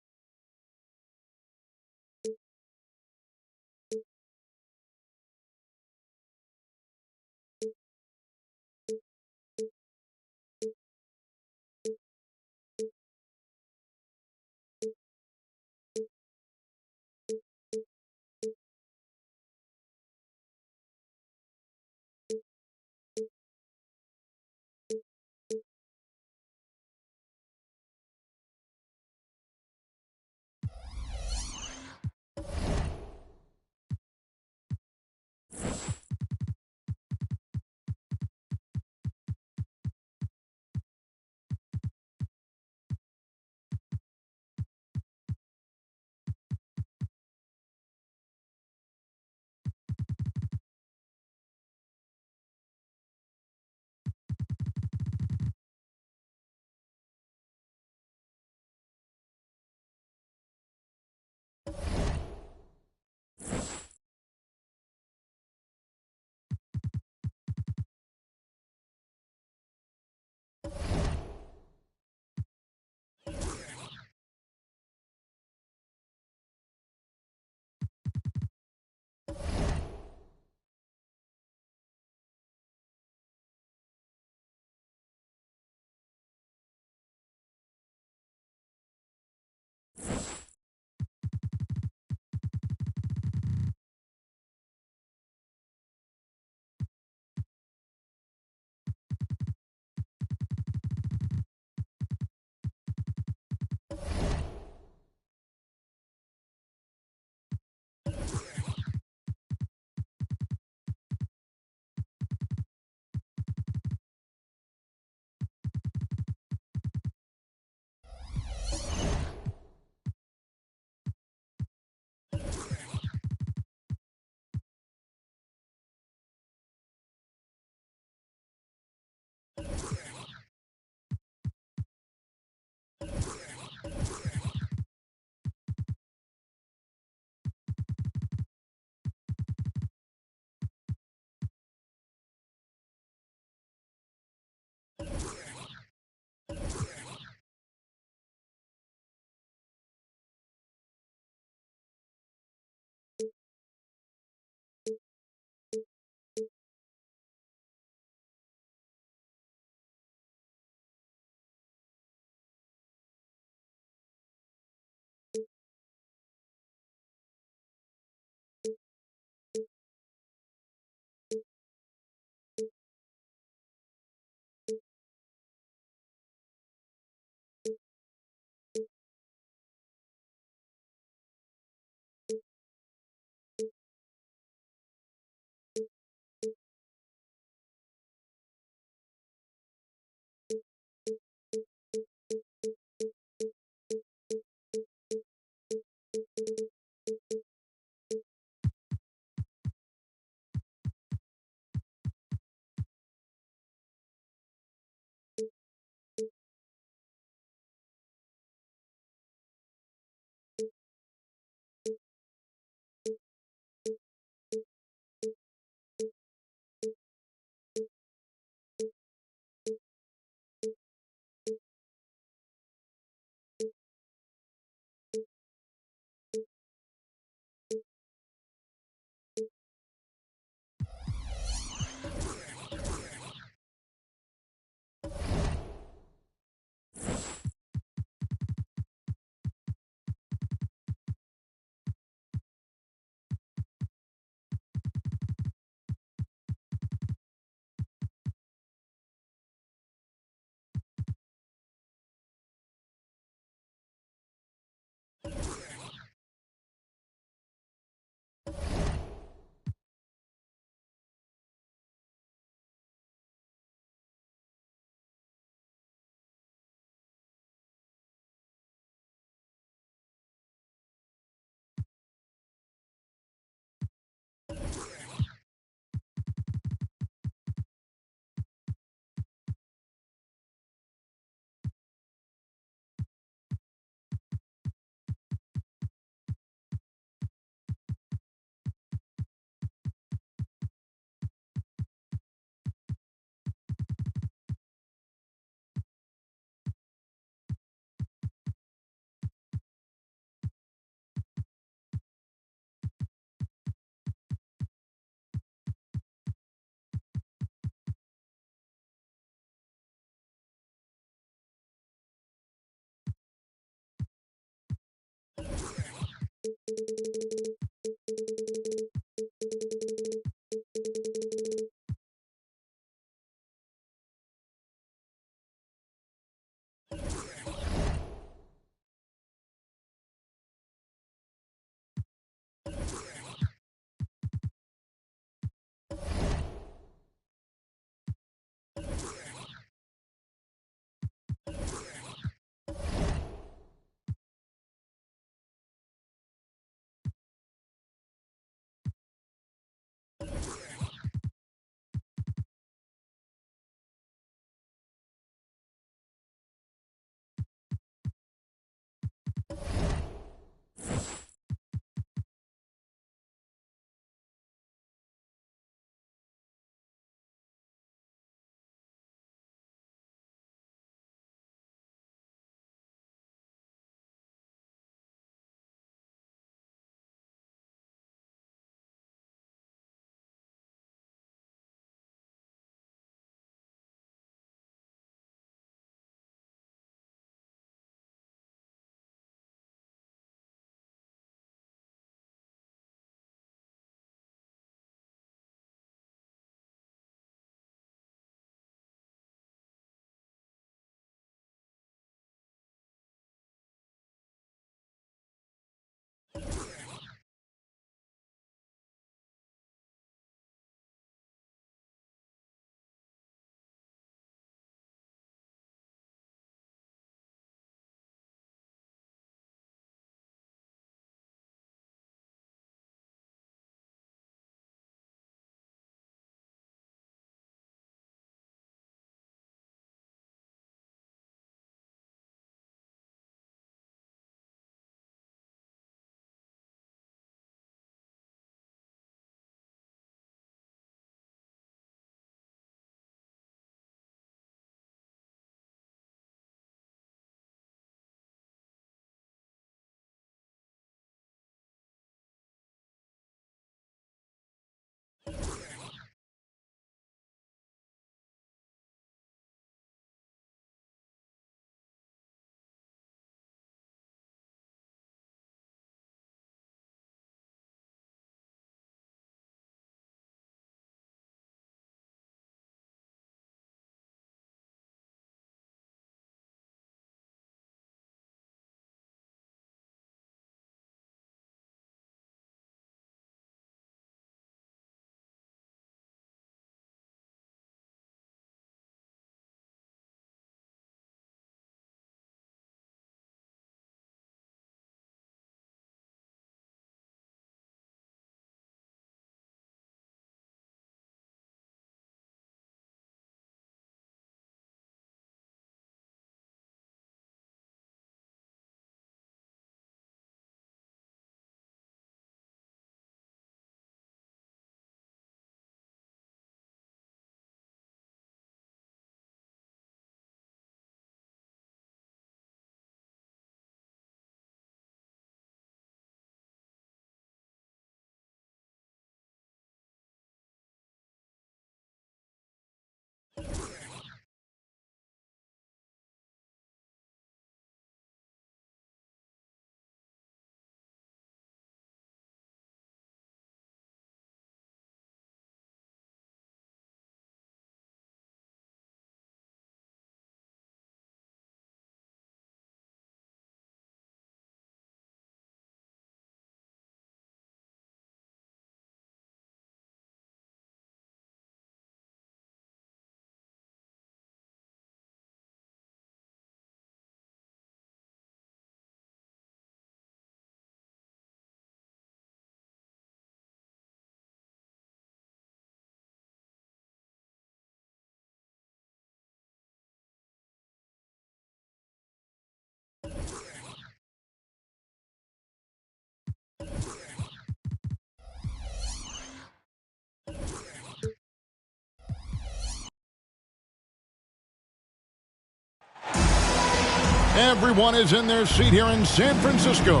Everyone is in their seat here in San Francisco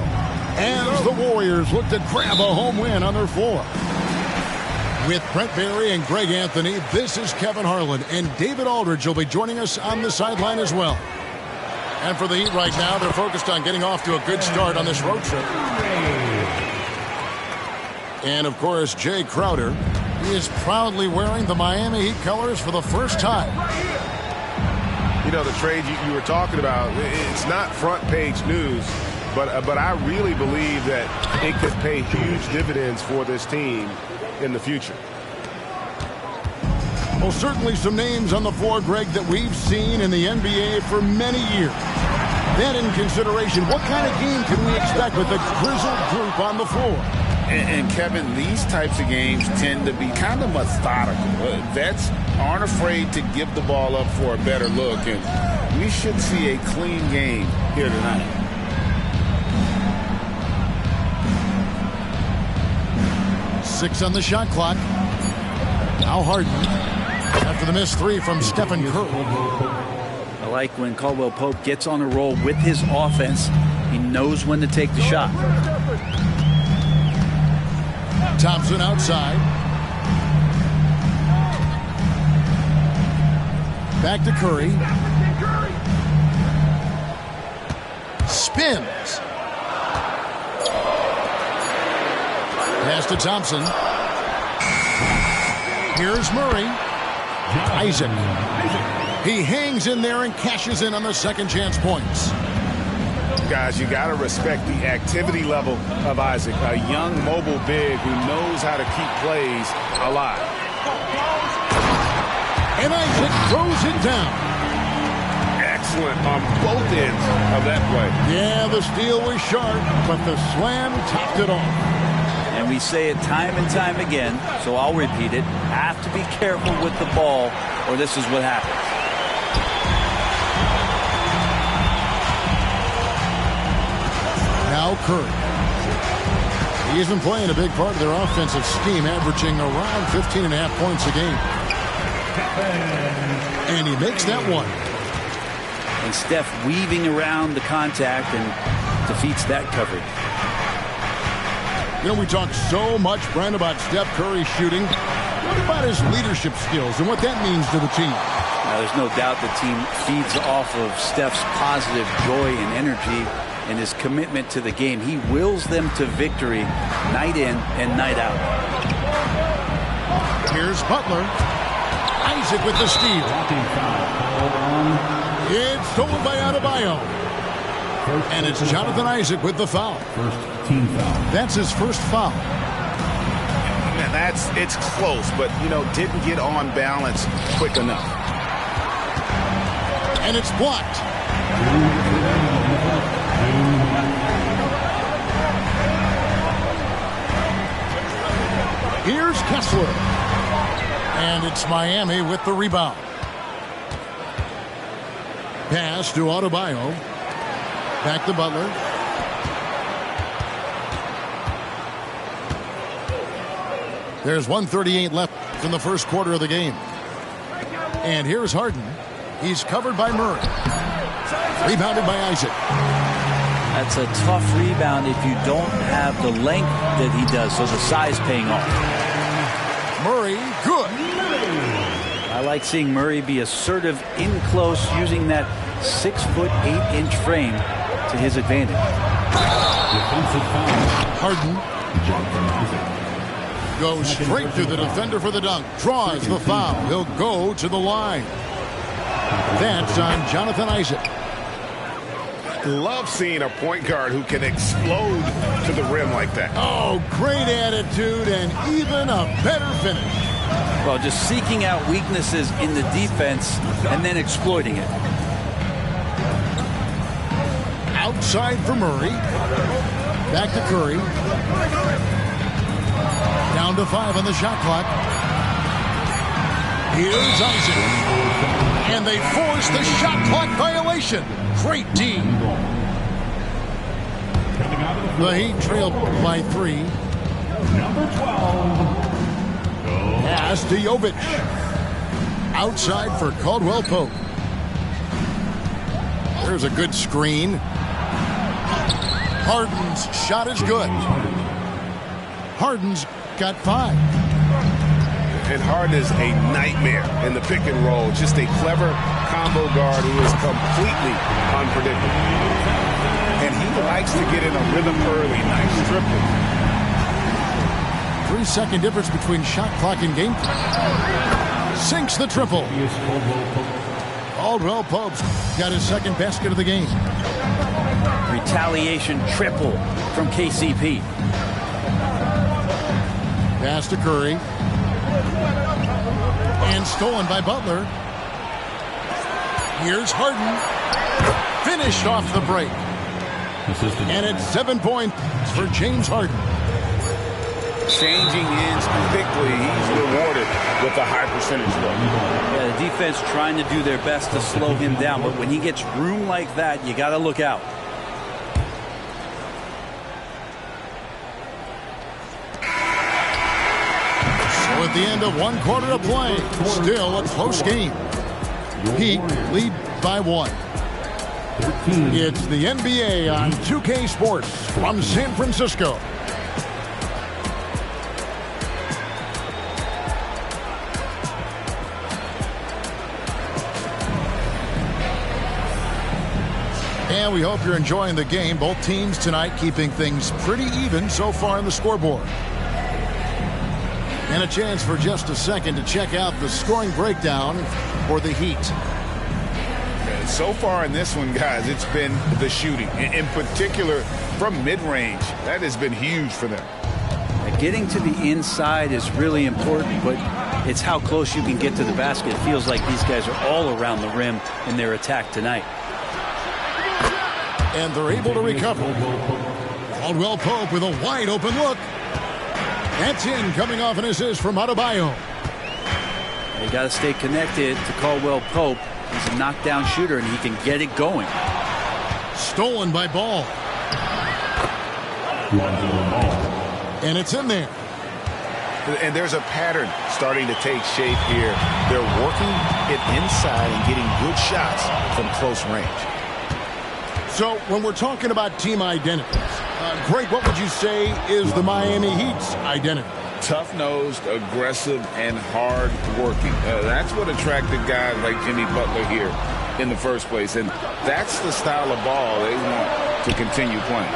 as the Warriors look to grab a home win on their floor. With Brent Barry and Greg Anthony, this is Kevin Harlan, and David Aldridge will be joining us on the sideline as well. And for the Heat right now, they're focused on getting off to a good start on this road trip. And, of course, Jay Crowder. He is proudly wearing the Miami Heat colors for the first time. You know, the trade you were talking about, it's not front-page news, but I really believe that it could pay huge dividends for this team in the future. Well, certainly some names on the floor, Greg, that we've seen in the NBA for many years. Then in consideration, what kind of game can we expect with the grizzled group on the floor? And Kevin, these types of games tend to be kind of methodical. Vets aren't afraid to give the ball up for a better look, and we should see a clean game here tonight. Six on the shot clock. Now Harden. After the missed three from Stephen Curry. I like when Caldwell Pope gets on a roll with his offense. He knows when to take the shot. Thompson outside. Back to Curry. Spins. Pass to Thompson. Here's Murray. Isaac. He hangs in there and cashes in on the second chance points. Guys, you got to respect the activity level of Isaac, a young mobile big who knows how to keep plays alive. And Isaac throws it down. Excellent on both ends of that play. Yeah, the steal was sharp, but the slam topped it off. And we say it time and time again, so I'll repeat it. Have to be careful with the ball, or this is what happens. Now Curry. He isn't playing a big part of their offensive scheme, averaging around 15.5 points a game. And he makes that one. And Steph weaving around the contact and defeats that coverage. You know, we talk so much, Brent, about Steph Curry shooting. What about his leadership skills and what that means to the team? Now, there's no doubt the team feeds off of Steph's positive joy and energy and his commitment to the game. He wills them to victory night in and night out. Here's Butler. Isaac with the steal. It's stolen by Adebayo. And it's Jonathan Isaac with the foul. First team foul. That's his first foul. And it's close, but, you know, didn't get on balance quick enough. And it's blocked. Here's Kessler. And it's Miami with the rebound. Pass to Adebayo. Back to Butler. There's 1:38 left in the first quarter of the game. And here's Harden. He's covered by Murray. Rebounded by Isaac. That's a tough rebound if you don't have the length that he does, so the size paying off. Murray, good. I like seeing Murray be assertive in close, using that 6'8" frame to his advantage. Defensive foul. Harden goes straight through the defender for the dunk. Draws the foul. He'll go to the line. That's on Jonathan Isaac. Love seeing a point guard who can explode to the rim like that. Oh, great attitude and even a better finish. Well, just seeking out weaknesses in the defense and then exploiting it. Outside for Murray. Back to Curry. Down to 5 on the shot clock. Here's Isaac. And they force the shot clock violation. Great D. The Heat trail by 3. Number 12. Pass to Jovic. Outside for Caldwell Pope. There's a good screen. Harden's shot is good. Harden's got 5. And Harden is a nightmare in the pick and roll. Just a clever combo guard who is completely unpredictable. And he likes to get in a rhythm early. Nice triple. 3-second difference between shot clock and game clock. Sinks the triple. Caldwell Pope's got his second basket of the game. Retaliation triple from KCP. Pass to Curry. And stolen by Butler. Here's Harden. Finished off the break. And it's 7 points for James Harden. Changing ends quickly. He's rewarded with a high percentage look. Yeah, the defense trying to do their best to slow him down, but when he gets room like that, you got to look out. So at the end of 1 quarter of play, still a close game. Heat lead by 1. It's the NBA on 2K Sports from San Francisco. And we hope you're enjoying the game. Both teams tonight keeping things pretty even so far in the scoreboard. And a chance for just a second to check out the scoring breakdown for the Heat. So far in this one, guys, it's been the shooting. In particular, from mid-range. That has been huge for them. Getting to the inside is really important, but it's how close you can get to the basket. It feels like these guys are all around the rim in their attack tonight. And they're able to recover. Caldwell Pope with a wide open look. That's in, coming off an assist from Adebayo. They got to stay connected to Caldwell Pope. He's a knockdown shooter, and he can get it going. Stolen by Ball. And it's in there. And there's a pattern starting to take shape here. They're working it inside and getting good shots from close range. So when we're talking about team identities, Greg, what would you say is the Miami Heat's identity? Tough-nosed, aggressive, and hard-working. That's what attracted guys like Jimmy Butler here in the first place. And that's the style of ball they want to continue playing.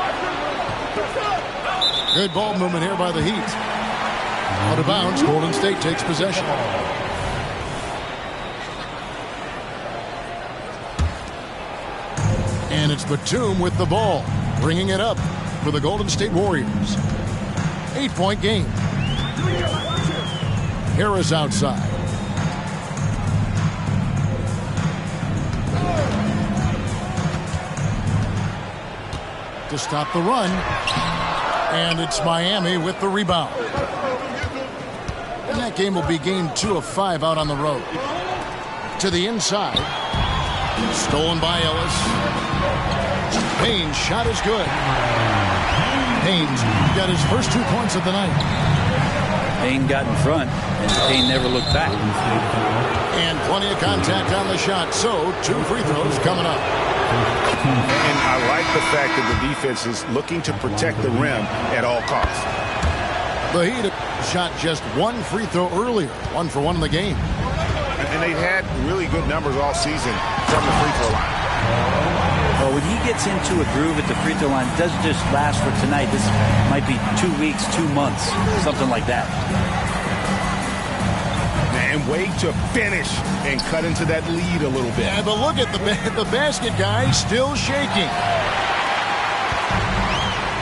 Good ball movement here by the Heat. Out of bounds, Golden State takes possession. And it's Batum with the ball, bringing it up for the Golden State Warriors. 8-point game. Harris outside. To stop the run. And it's Miami with the rebound. And that game will be game 2 of 5 out on the road. To the inside. Stolen by Ellis. Payne's shot is good. Payne's got his first 2 points of the night. Payne got in front, and Payne never looked back. And plenty of contact on the shot, so 2 free throws coming up. And I like the fact that the defense is looking to protect the rim at all costs. The Heat shot just 1 free throw earlier, 1 for 1 in the game. And they've had really good numbers all season from the free throw line. Well, when he gets into a groove at the free throw line, it doesn't just last for tonight. This might be 2 weeks, 2 months, something like that. And wait to finish and cut into that lead a little bit. Yeah, but look at the basket guy still shaking.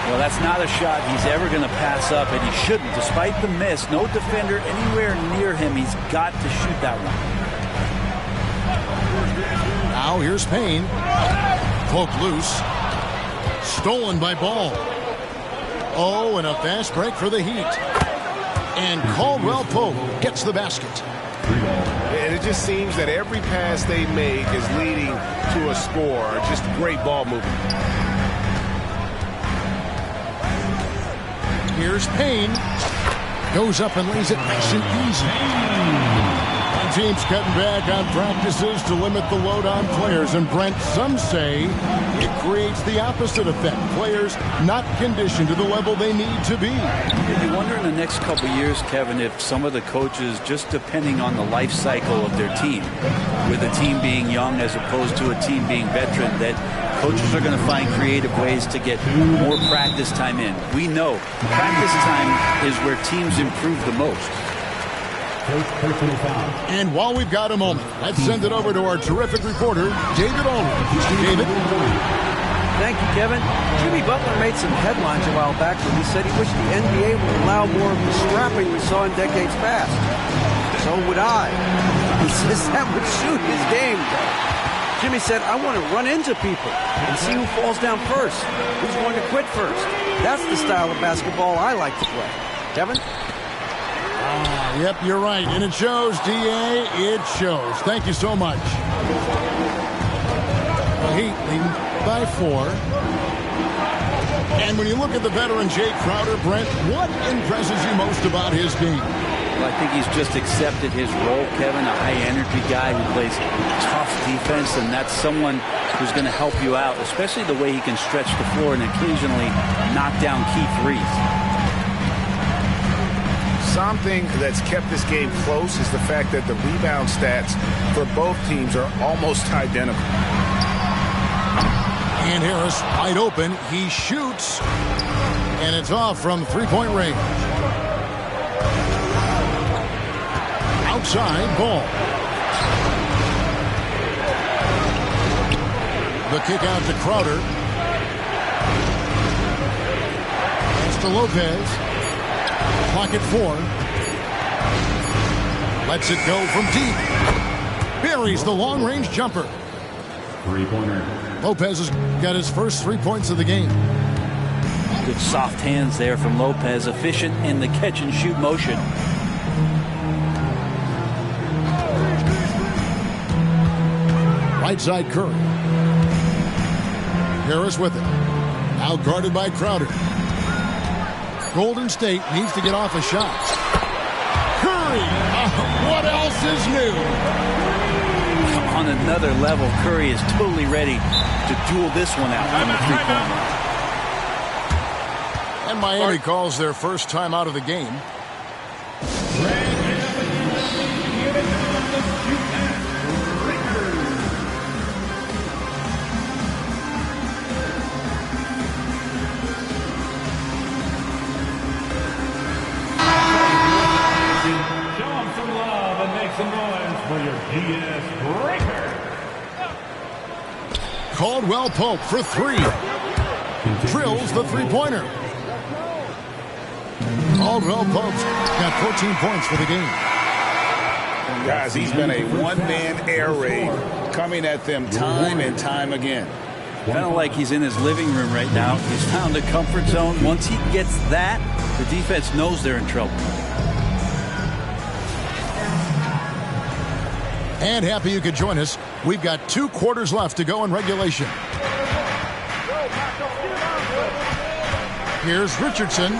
Well, that's not a shot he's ever going to pass up, and he shouldn't. Despite the miss, no defender anywhere near him. He's got to shoot that one. Now here's Payne. Poke loose. Stolen by Ball. Oh, and a fast break for the Heat. And Caldwell Pope gets the basket. And it just seems that every pass they make is leading to a score. Just great ball movement. Here's Payne. Goes up and lays it nice and easy. Ends teams cutting back on practices to limit the load on players. And Brent, some say it creates the opposite effect. Players not conditioned to the level they need to be. You wonder in the next couple years, Kevin, if some of the coaches, just depending on the life cycle of their team, with a team being young as opposed to a team being veteran, that coaches are going to find creative ways to get more practice time in. We know practice time is where teams improve the most. And while we've got a moment, let's send it over to our terrific reporter, David Aldridge. David? Thank you, Kevin. Jimmy Butler made some headlines a while back when he said he wished the NBA would allow more of the scrapping we saw in decades past. So would I. He says that would suit his game. Jimmy said, I want to run into people and see who falls down first, who's going to quit first. That's the style of basketball I like to play. Kevin? Yep, you're right. And it shows, D.A. It shows. Thank you so much. The Heat leading by 4. And when you look at the veteran Jay Crowder, Brent, what impresses you most about his game? Well, I think he's just accepted his role, Kevin, a high-energy guy who plays tough defense, and that's someone who's going to help you out, especially the way he can stretch the floor and occasionally knock down key threes. Something that's kept this game close is the fact that the rebound stats for both teams are almost identical. And Harris wide open. He shoots, and it's off from three-point range. Outside ball. The kick out to Crowder. Pass to Lopez. Clock at 4. Lets it go from deep. Buries the long-range jumper. Three-pointer. Lopez has got his first 3 points of the game. Good soft hands there from Lopez, efficient in the catch-and-shoot motion. Right side Curry. Harris with it. Now guarded by Crowder. Golden State needs to get off a shot. Curry! What else is new? On another level, Curry is totally ready to duel this one out from the three-point line. And Miami calls their first time out of the game. Caldwell Pope for 3. Drills the three-pointer. Caldwell Pope's got 14 points for the game. Guys, he's been a one-man air raid coming at them time and time again. Kind of like he's in his living room right now. He's found a comfort zone. Once he gets that, the defense knows they're in trouble. And happy you could join us. We've got 2 quarters left to go in regulation. Here's Richardson.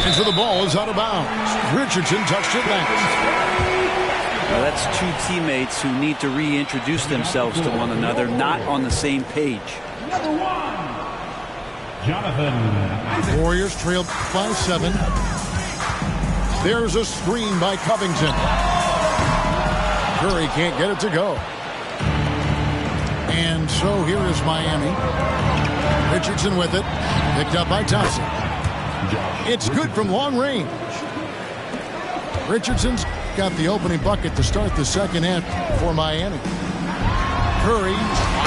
And so the ball is out of bounds. Richardson touched it last. Now that's 2 teammates who need to reintroduce themselves to one another, not on the same page. Number 1, Jonathan. Warriors trailed by 7. There's a screen by Covington. Curry can't get it to go. And so here is Miami. Richardson with it. Picked up by Thompson. It's good from long range. Richardson's got the opening bucket to start the second half for Miami. Curry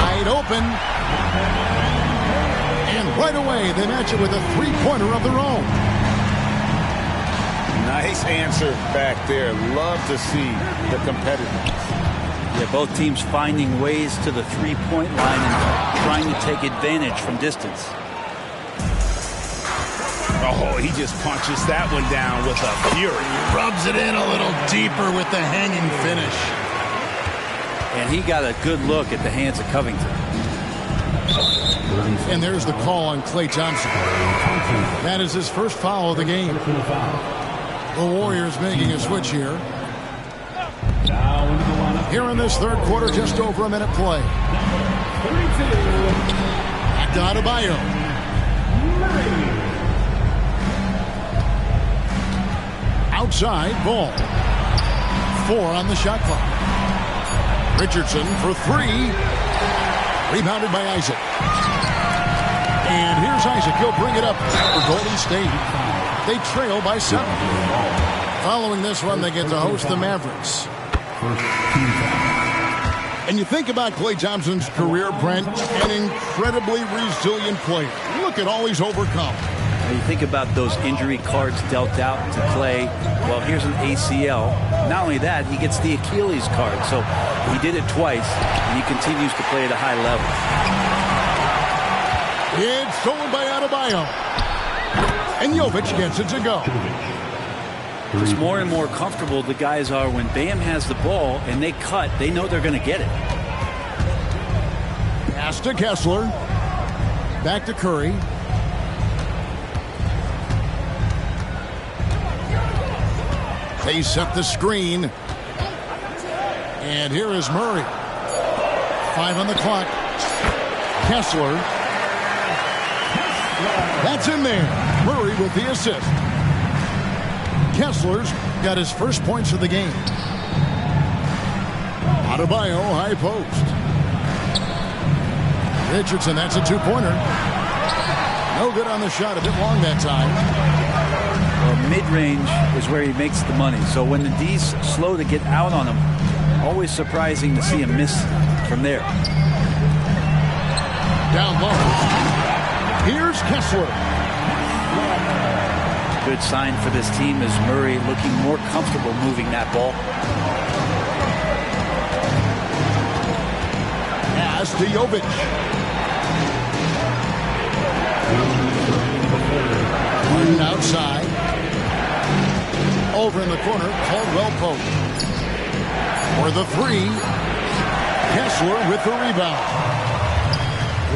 wide open. And right away they match it with a three-pointer of their own. Nice answer back there. Love to see the competitiveness. Yeah, both teams finding ways to the three-point line and trying to take advantage from distance. Oh, he just punches that one down with a fury. Rubs it in a little deeper with the hanging finish. And he got a good look at the hands of Covington. And there's the call on Klay Thompson. That is his first foul of the game. The Warriors making a switch here. Now into the lineup. Here in this third quarter, just over a minute play. Back to Adebayo. Outside, ball. 4 on the shot clock. Richardson for 3. Rebounded by Isaac. And here's Isaac. He'll bring it up for Golden State. They trail by 7. Following this one, they get to host the Mavericks. And you think about Klay Thompson's career, Brent, an incredibly resilient player. Look at all he's overcome. Now you think about those injury cards dealt out to Klay. Well, here's an ACL. Not only that, he gets the Achilles card. So he did it twice, and he continues to play at a high level. It's stolen by Adebayo. And Jovic gets it to go. It's more and more comfortable the guys are when Bam has the ball and they cut. They know they're going to get it. Pass to Kessler. Back to Curry. They set the screen. And here is Murray. 5 on the clock. Kessler. That's in there. Murray with the assist. Kessler's got his first points of the game. Adebayo, high post. Richardson, that's a 2-pointer. No good on the shot, a bit long that time. Well, mid-range is where he makes the money. So when the D's slow to get out on him, always surprising to see him miss from there. Down low. Here's Kessler. Good sign for this team is Murray looking more comfortable moving that ball. Pass to Jovic. Harden outside. Over in the corner, Caldwell Pope. For the 3, Kessler with the rebound.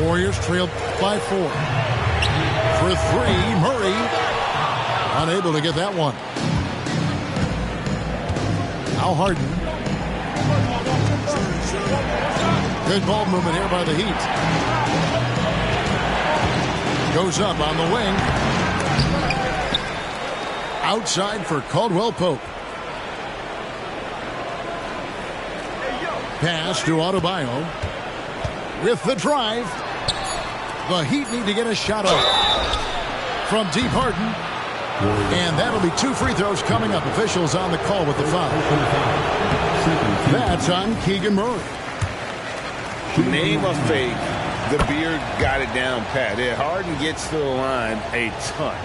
Warriors trailed by 4. For 3, Murray. Unable to get that one. Now Harden. Good ball movement here by the Heat. Goes up on the wing. Outside for Caldwell Pope. Pass to Adebayo. With the drive. The Heat need to get a shot up. From deep, Harden. And that'll be 2 free throws coming up. Officials on the call with the foul. That's on Keegan Murray. Name of fake. The beard got it down pat. Harden gets to the line a ton.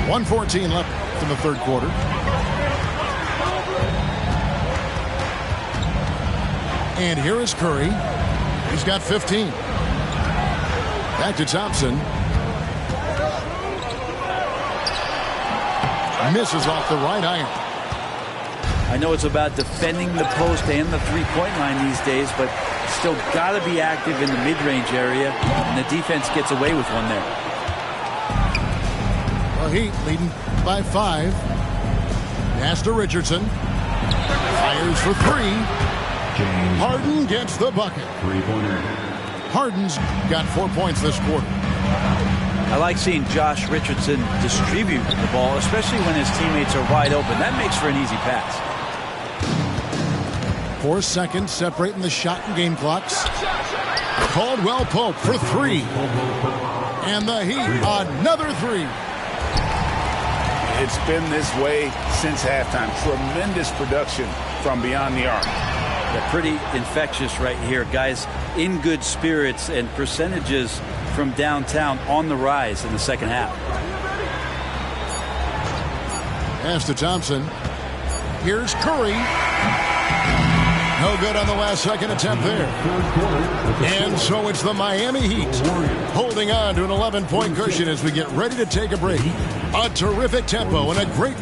1:14 left in the third quarter. And here is Curry. He's got 15. Back to Thompson. Misses off the right iron. I know it's about defending the post and the three-point line these days, but still got to be active in the mid-range area, and the defense gets away with one there. The Heat leading by 5. Pass to Richardson. Fires for 3. Harden gets the bucket. 3-pointer. Harden's got 4 points this quarter. I like seeing Josh Richardson distribute the ball, especially when his teammates are wide open. That makes for an easy pass. 4 seconds separating the shot and game clocks. Caldwell Pope for 3. And the Heat, another 3. It's been this way since halftime. Tremendous production from beyond the arc. They're pretty infectious right here. Guys in good spirits and percentages from downtown on the rise in the second half. Pass to Thompson. Here's Curry. No good on the last second attempt there. And so it's the Miami Heat holding on to an 11-point cushion as we get ready to take a break. A terrific tempo and a great...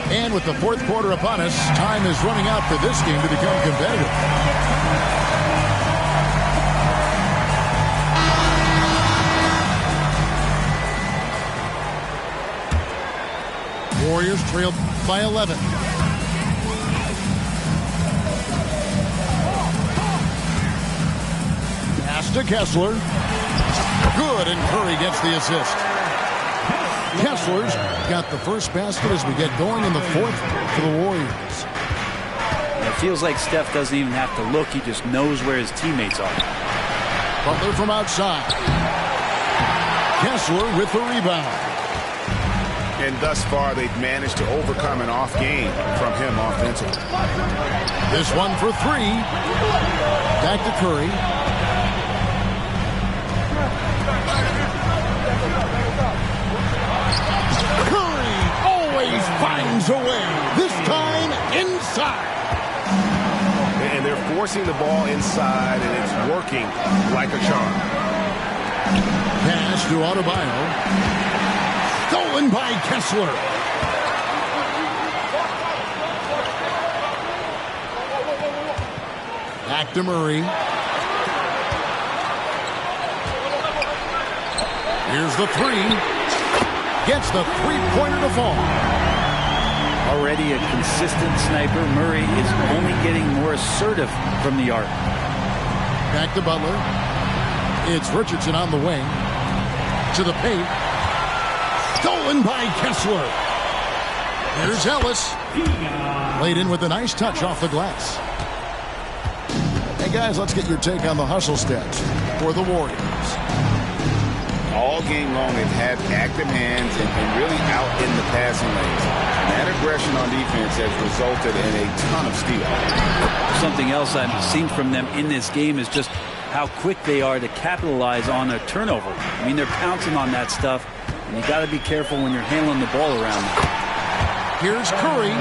And with the fourth quarter upon us, time is running out for this game to become competitive. Warriors trail by 11. Pass to Kessler. Good, and Curry gets the assist. Kessler's got the first basket as we get going in the fourth for the Warriors. It feels like Steph doesn't even have to look. He just knows where his teammates are. Butler from outside. Kessler with the rebound. And thus far, they've managed to overcome an off game from him offensively. This one for three. Back to Curry. Curry always finds a way. This time inside. And they're forcing the ball inside, and it's working like a charm. Pass to Adebayo. Stolen by Kessler. Back to Murray. Here's the three. Gets the three-pointer to fall. Already a consistent sniper, Murray is only getting more assertive from the arc. Back to Butler. It's Richardson on the wing. To the paint. Stolen by Kessler. Here's Ellis. Laid in with a nice touch off the glass. Hey guys, let's get your take on the hustle stats for the Warriors. All game long, they've had active hands and really out in the passing lanes. That aggression on defense has resulted in a ton of steals. Something else I've seen from them in this game is just how quick they are to capitalize on a turnover. I mean, they're pouncing on that stuff, and you got to be careful when you're handling the ball around them. Here's Curry.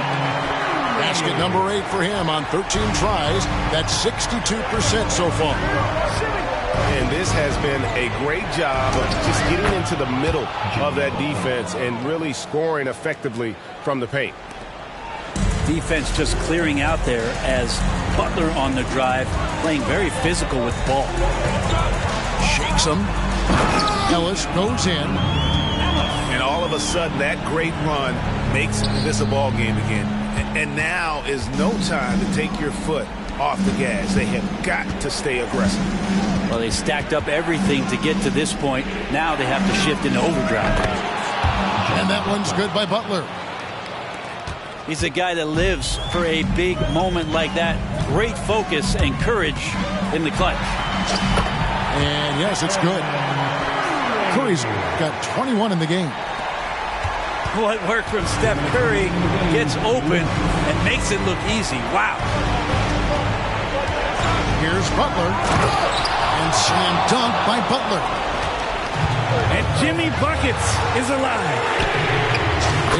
Basket number 8 for him on 13 tries. That's 62% so far. And this has been a great job of just getting into the middle of that defense and really scoring effectively from the paint. Defense just clearing out there as Butler on the drive, playing very physical with the ball. Shakes him. Ellis goes in. And all of a sudden, that great run makes this a ball game again. And now is no time to take your foot off the gas. They have got to stay aggressive. Well, they stacked up everything to get to this point. Now they have to shift into overdrive. And that one's good by Butler. He's a guy that lives for a big moment like that. Great focus and courage in the clutch. And yes, it's good. Curry's got 21 in the game. What worked from Steph Curry gets open and makes it look easy. Wow. Here's Butler. And slam dunk by Butler. And Jimmy Buckets is alive.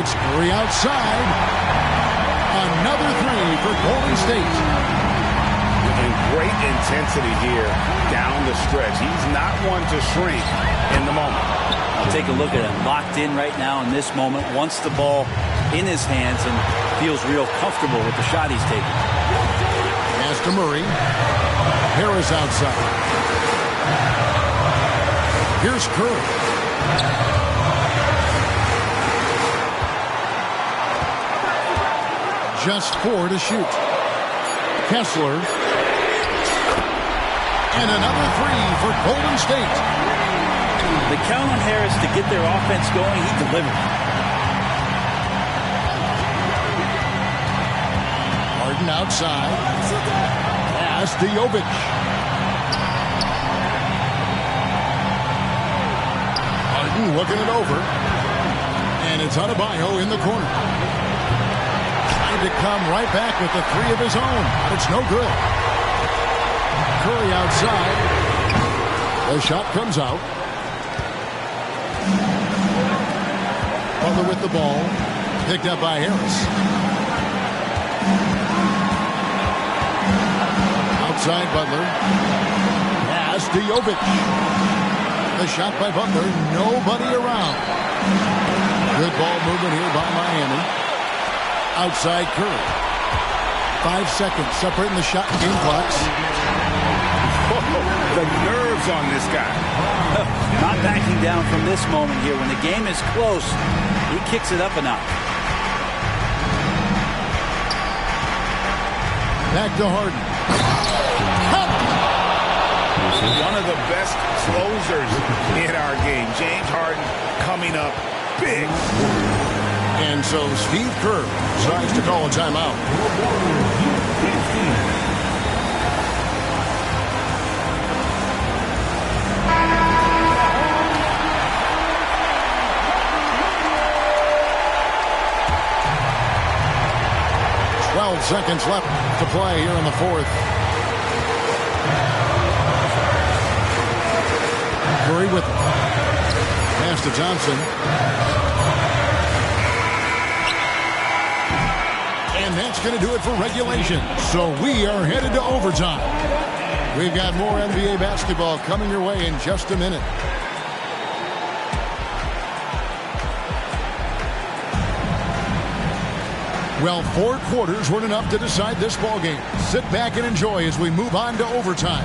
It's Curry outside. Another three for Golden State. And great intensity here down the stretch. He's not one to shrink in the moment. I'll take a look at him. Locked in right now in this moment. Wants the ball in his hands and feels real comfortable with the shot he's taking. Pass to Murray. Harris outside. Here's Curry. Just 4 to shoot. Kessler. And another three for Golden State. The count on Harris to get their offense going, he delivered. Harden outside. Pass to Jovic. Harden looking it over. And it's Adebayo in the corner. Trying to come right back with the three of his own. It's no good. Curry outside. The shot comes out. Butler with the ball. Picked up by Harris. Outside Butler. Pass to Jovic. The shot by Butler. Nobody around. Good ball movement here by Miami. Outside Curry. 5 seconds separating the shot and game clocks. The nerves on this guy. Not backing down from this moment here. When the game is close, he kicks it up a notch. Back to Harden. One of the best closers in our game. James Harden coming up big. And so Steve Kerr decides to call a timeout. 12 seconds left to play here in the fourth. Curry with it. Pass to Thompson. And that's going to do it for regulation. So we are headed to overtime. We've got more NBA basketball coming your way in just a minute. Well, 4 quarters weren't enough to decide this ball game. Sit back and enjoy as we move on to overtime.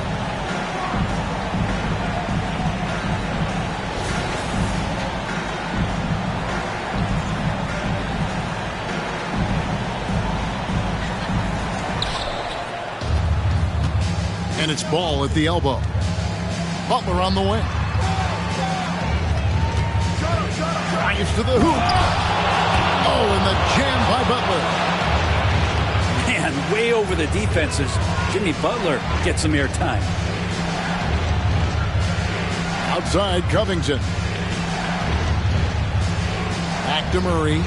And it's Ball at the elbow. Butler on the wing. Drives to the hoop. Oh, and the jam by Butler. Man, way over the defenses. Jimmy Butler gets some airtime. Outside, Covington. Back to Murray.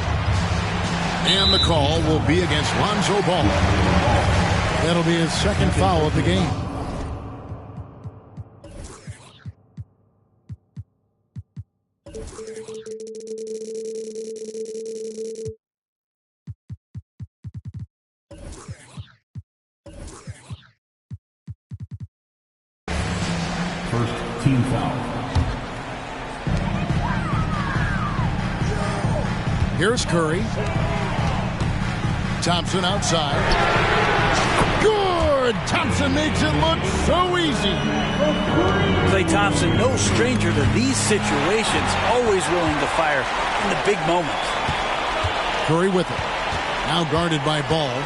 And the call will be against Lonzo Ball. That'll be his second foul of the game. Team foul. Here's Curry. Thompson outside. Good! Thompson makes it look so easy. Klay Thompson, no stranger to these situations, always willing to fire in the big moments. Curry with it. Now guarded by Ball.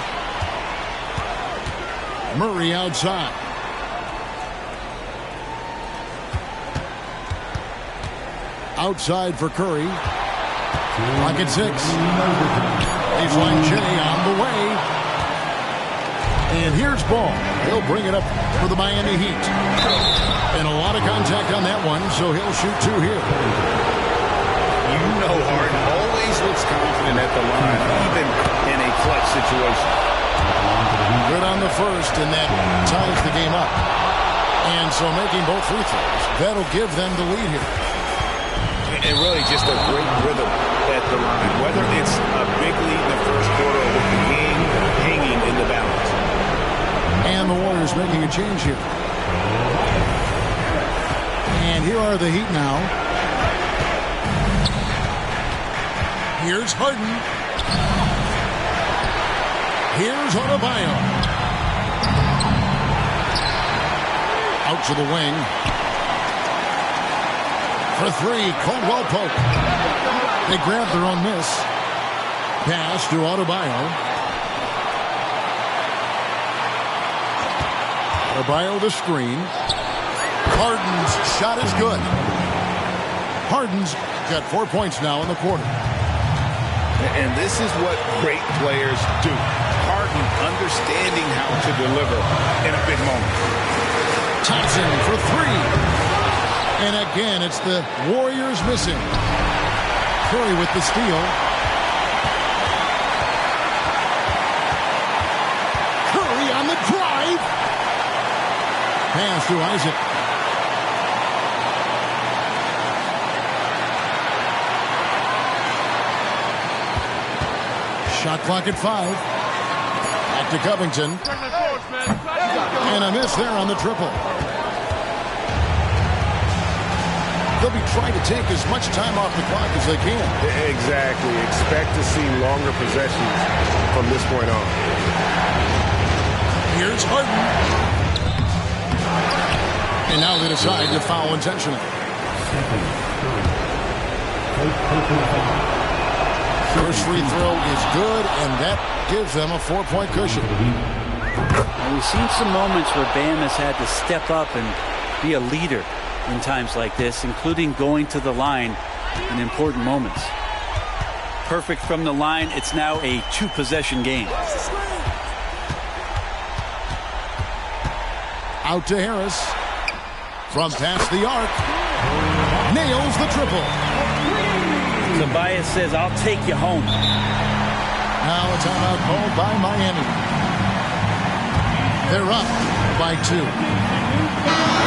Murray outside. Outside for Curry. Clock at 6. Baseline J on the way. And here's Ball. He'll bring it up for the Miami Heat. And a lot of contact on that one, so he'll shoot 2 here. You know Harden always looks confident at the line, even in a clutch situation. Good on the first, and that ties the game up. And so making both free throws, that'll give them the lead here. And really just a great rhythm at the line, whether it's a big lead in the first quarter or with the game hanging in the balance. And the Warriors making a change here. And here are the Heat now. Here's Harden. Here's Adebayo. Out to the wing. For 3, Caldwell Pope. They grab their own miss. Pass to Adebayo. Adebayo the screen. Harden's shot is good. Harden's got 4 points now in the quarter. And this is what great players do. Harden understanding how to deliver in a big moment. Thompson for 3. And again, it's the Warriors missing. Curry with the steal. Curry on the drive. Pass to Isaac. Shot clock at 5. Back to Covington. And a miss there on the triple. They'll be trying to take as much time off the clock as they can. Exactly. Expect to see longer possessions from this point on. Here's Harden. And now they decide to foul intentionally. First free throw is good, and that gives them a 4-point cushion. And we've seen some moments where Bam has had to step up and be a leader in times like this, including going to the line in important moments. Perfect from the line. It's now a 2-possession game. Out to Harris. From past the arc. Nails the triple. Tobias says, I'll take you home. Now a timeout called by Miami. They're up by 2. 9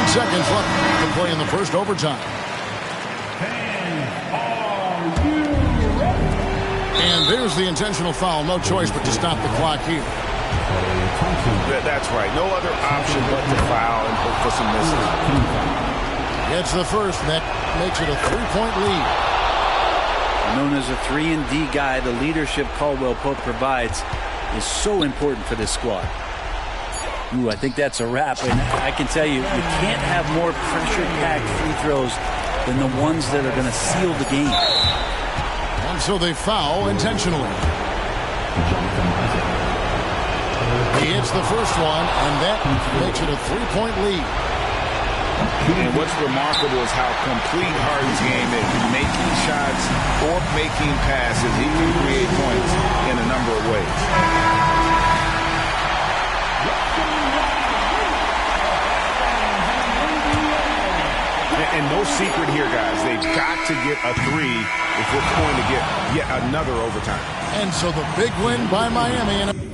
seconds left to play in the first overtime. And there's the intentional foul. No choice but to stop the clock here. That's right. No other option but to foul and hope for some misses. Gets the first. That makes it a 3-point lead. Known as a 3-and-D guy, the leadership Caldwell Pope provides is so important for this squad. Ooh, I think that's a wrap. And I can tell you, you can't have more pressure-packed free throws than the ones that are going to seal the game. And so they foul intentionally. He hits the first one, and that makes it a 3-point lead. And what's remarkable is how complete Harden's game is. Making shots or making passes, he can create points in a number of ways. And no secret here, guys. They've got to get a 3 if we're going to get yet another overtime. And so the big win by Miami.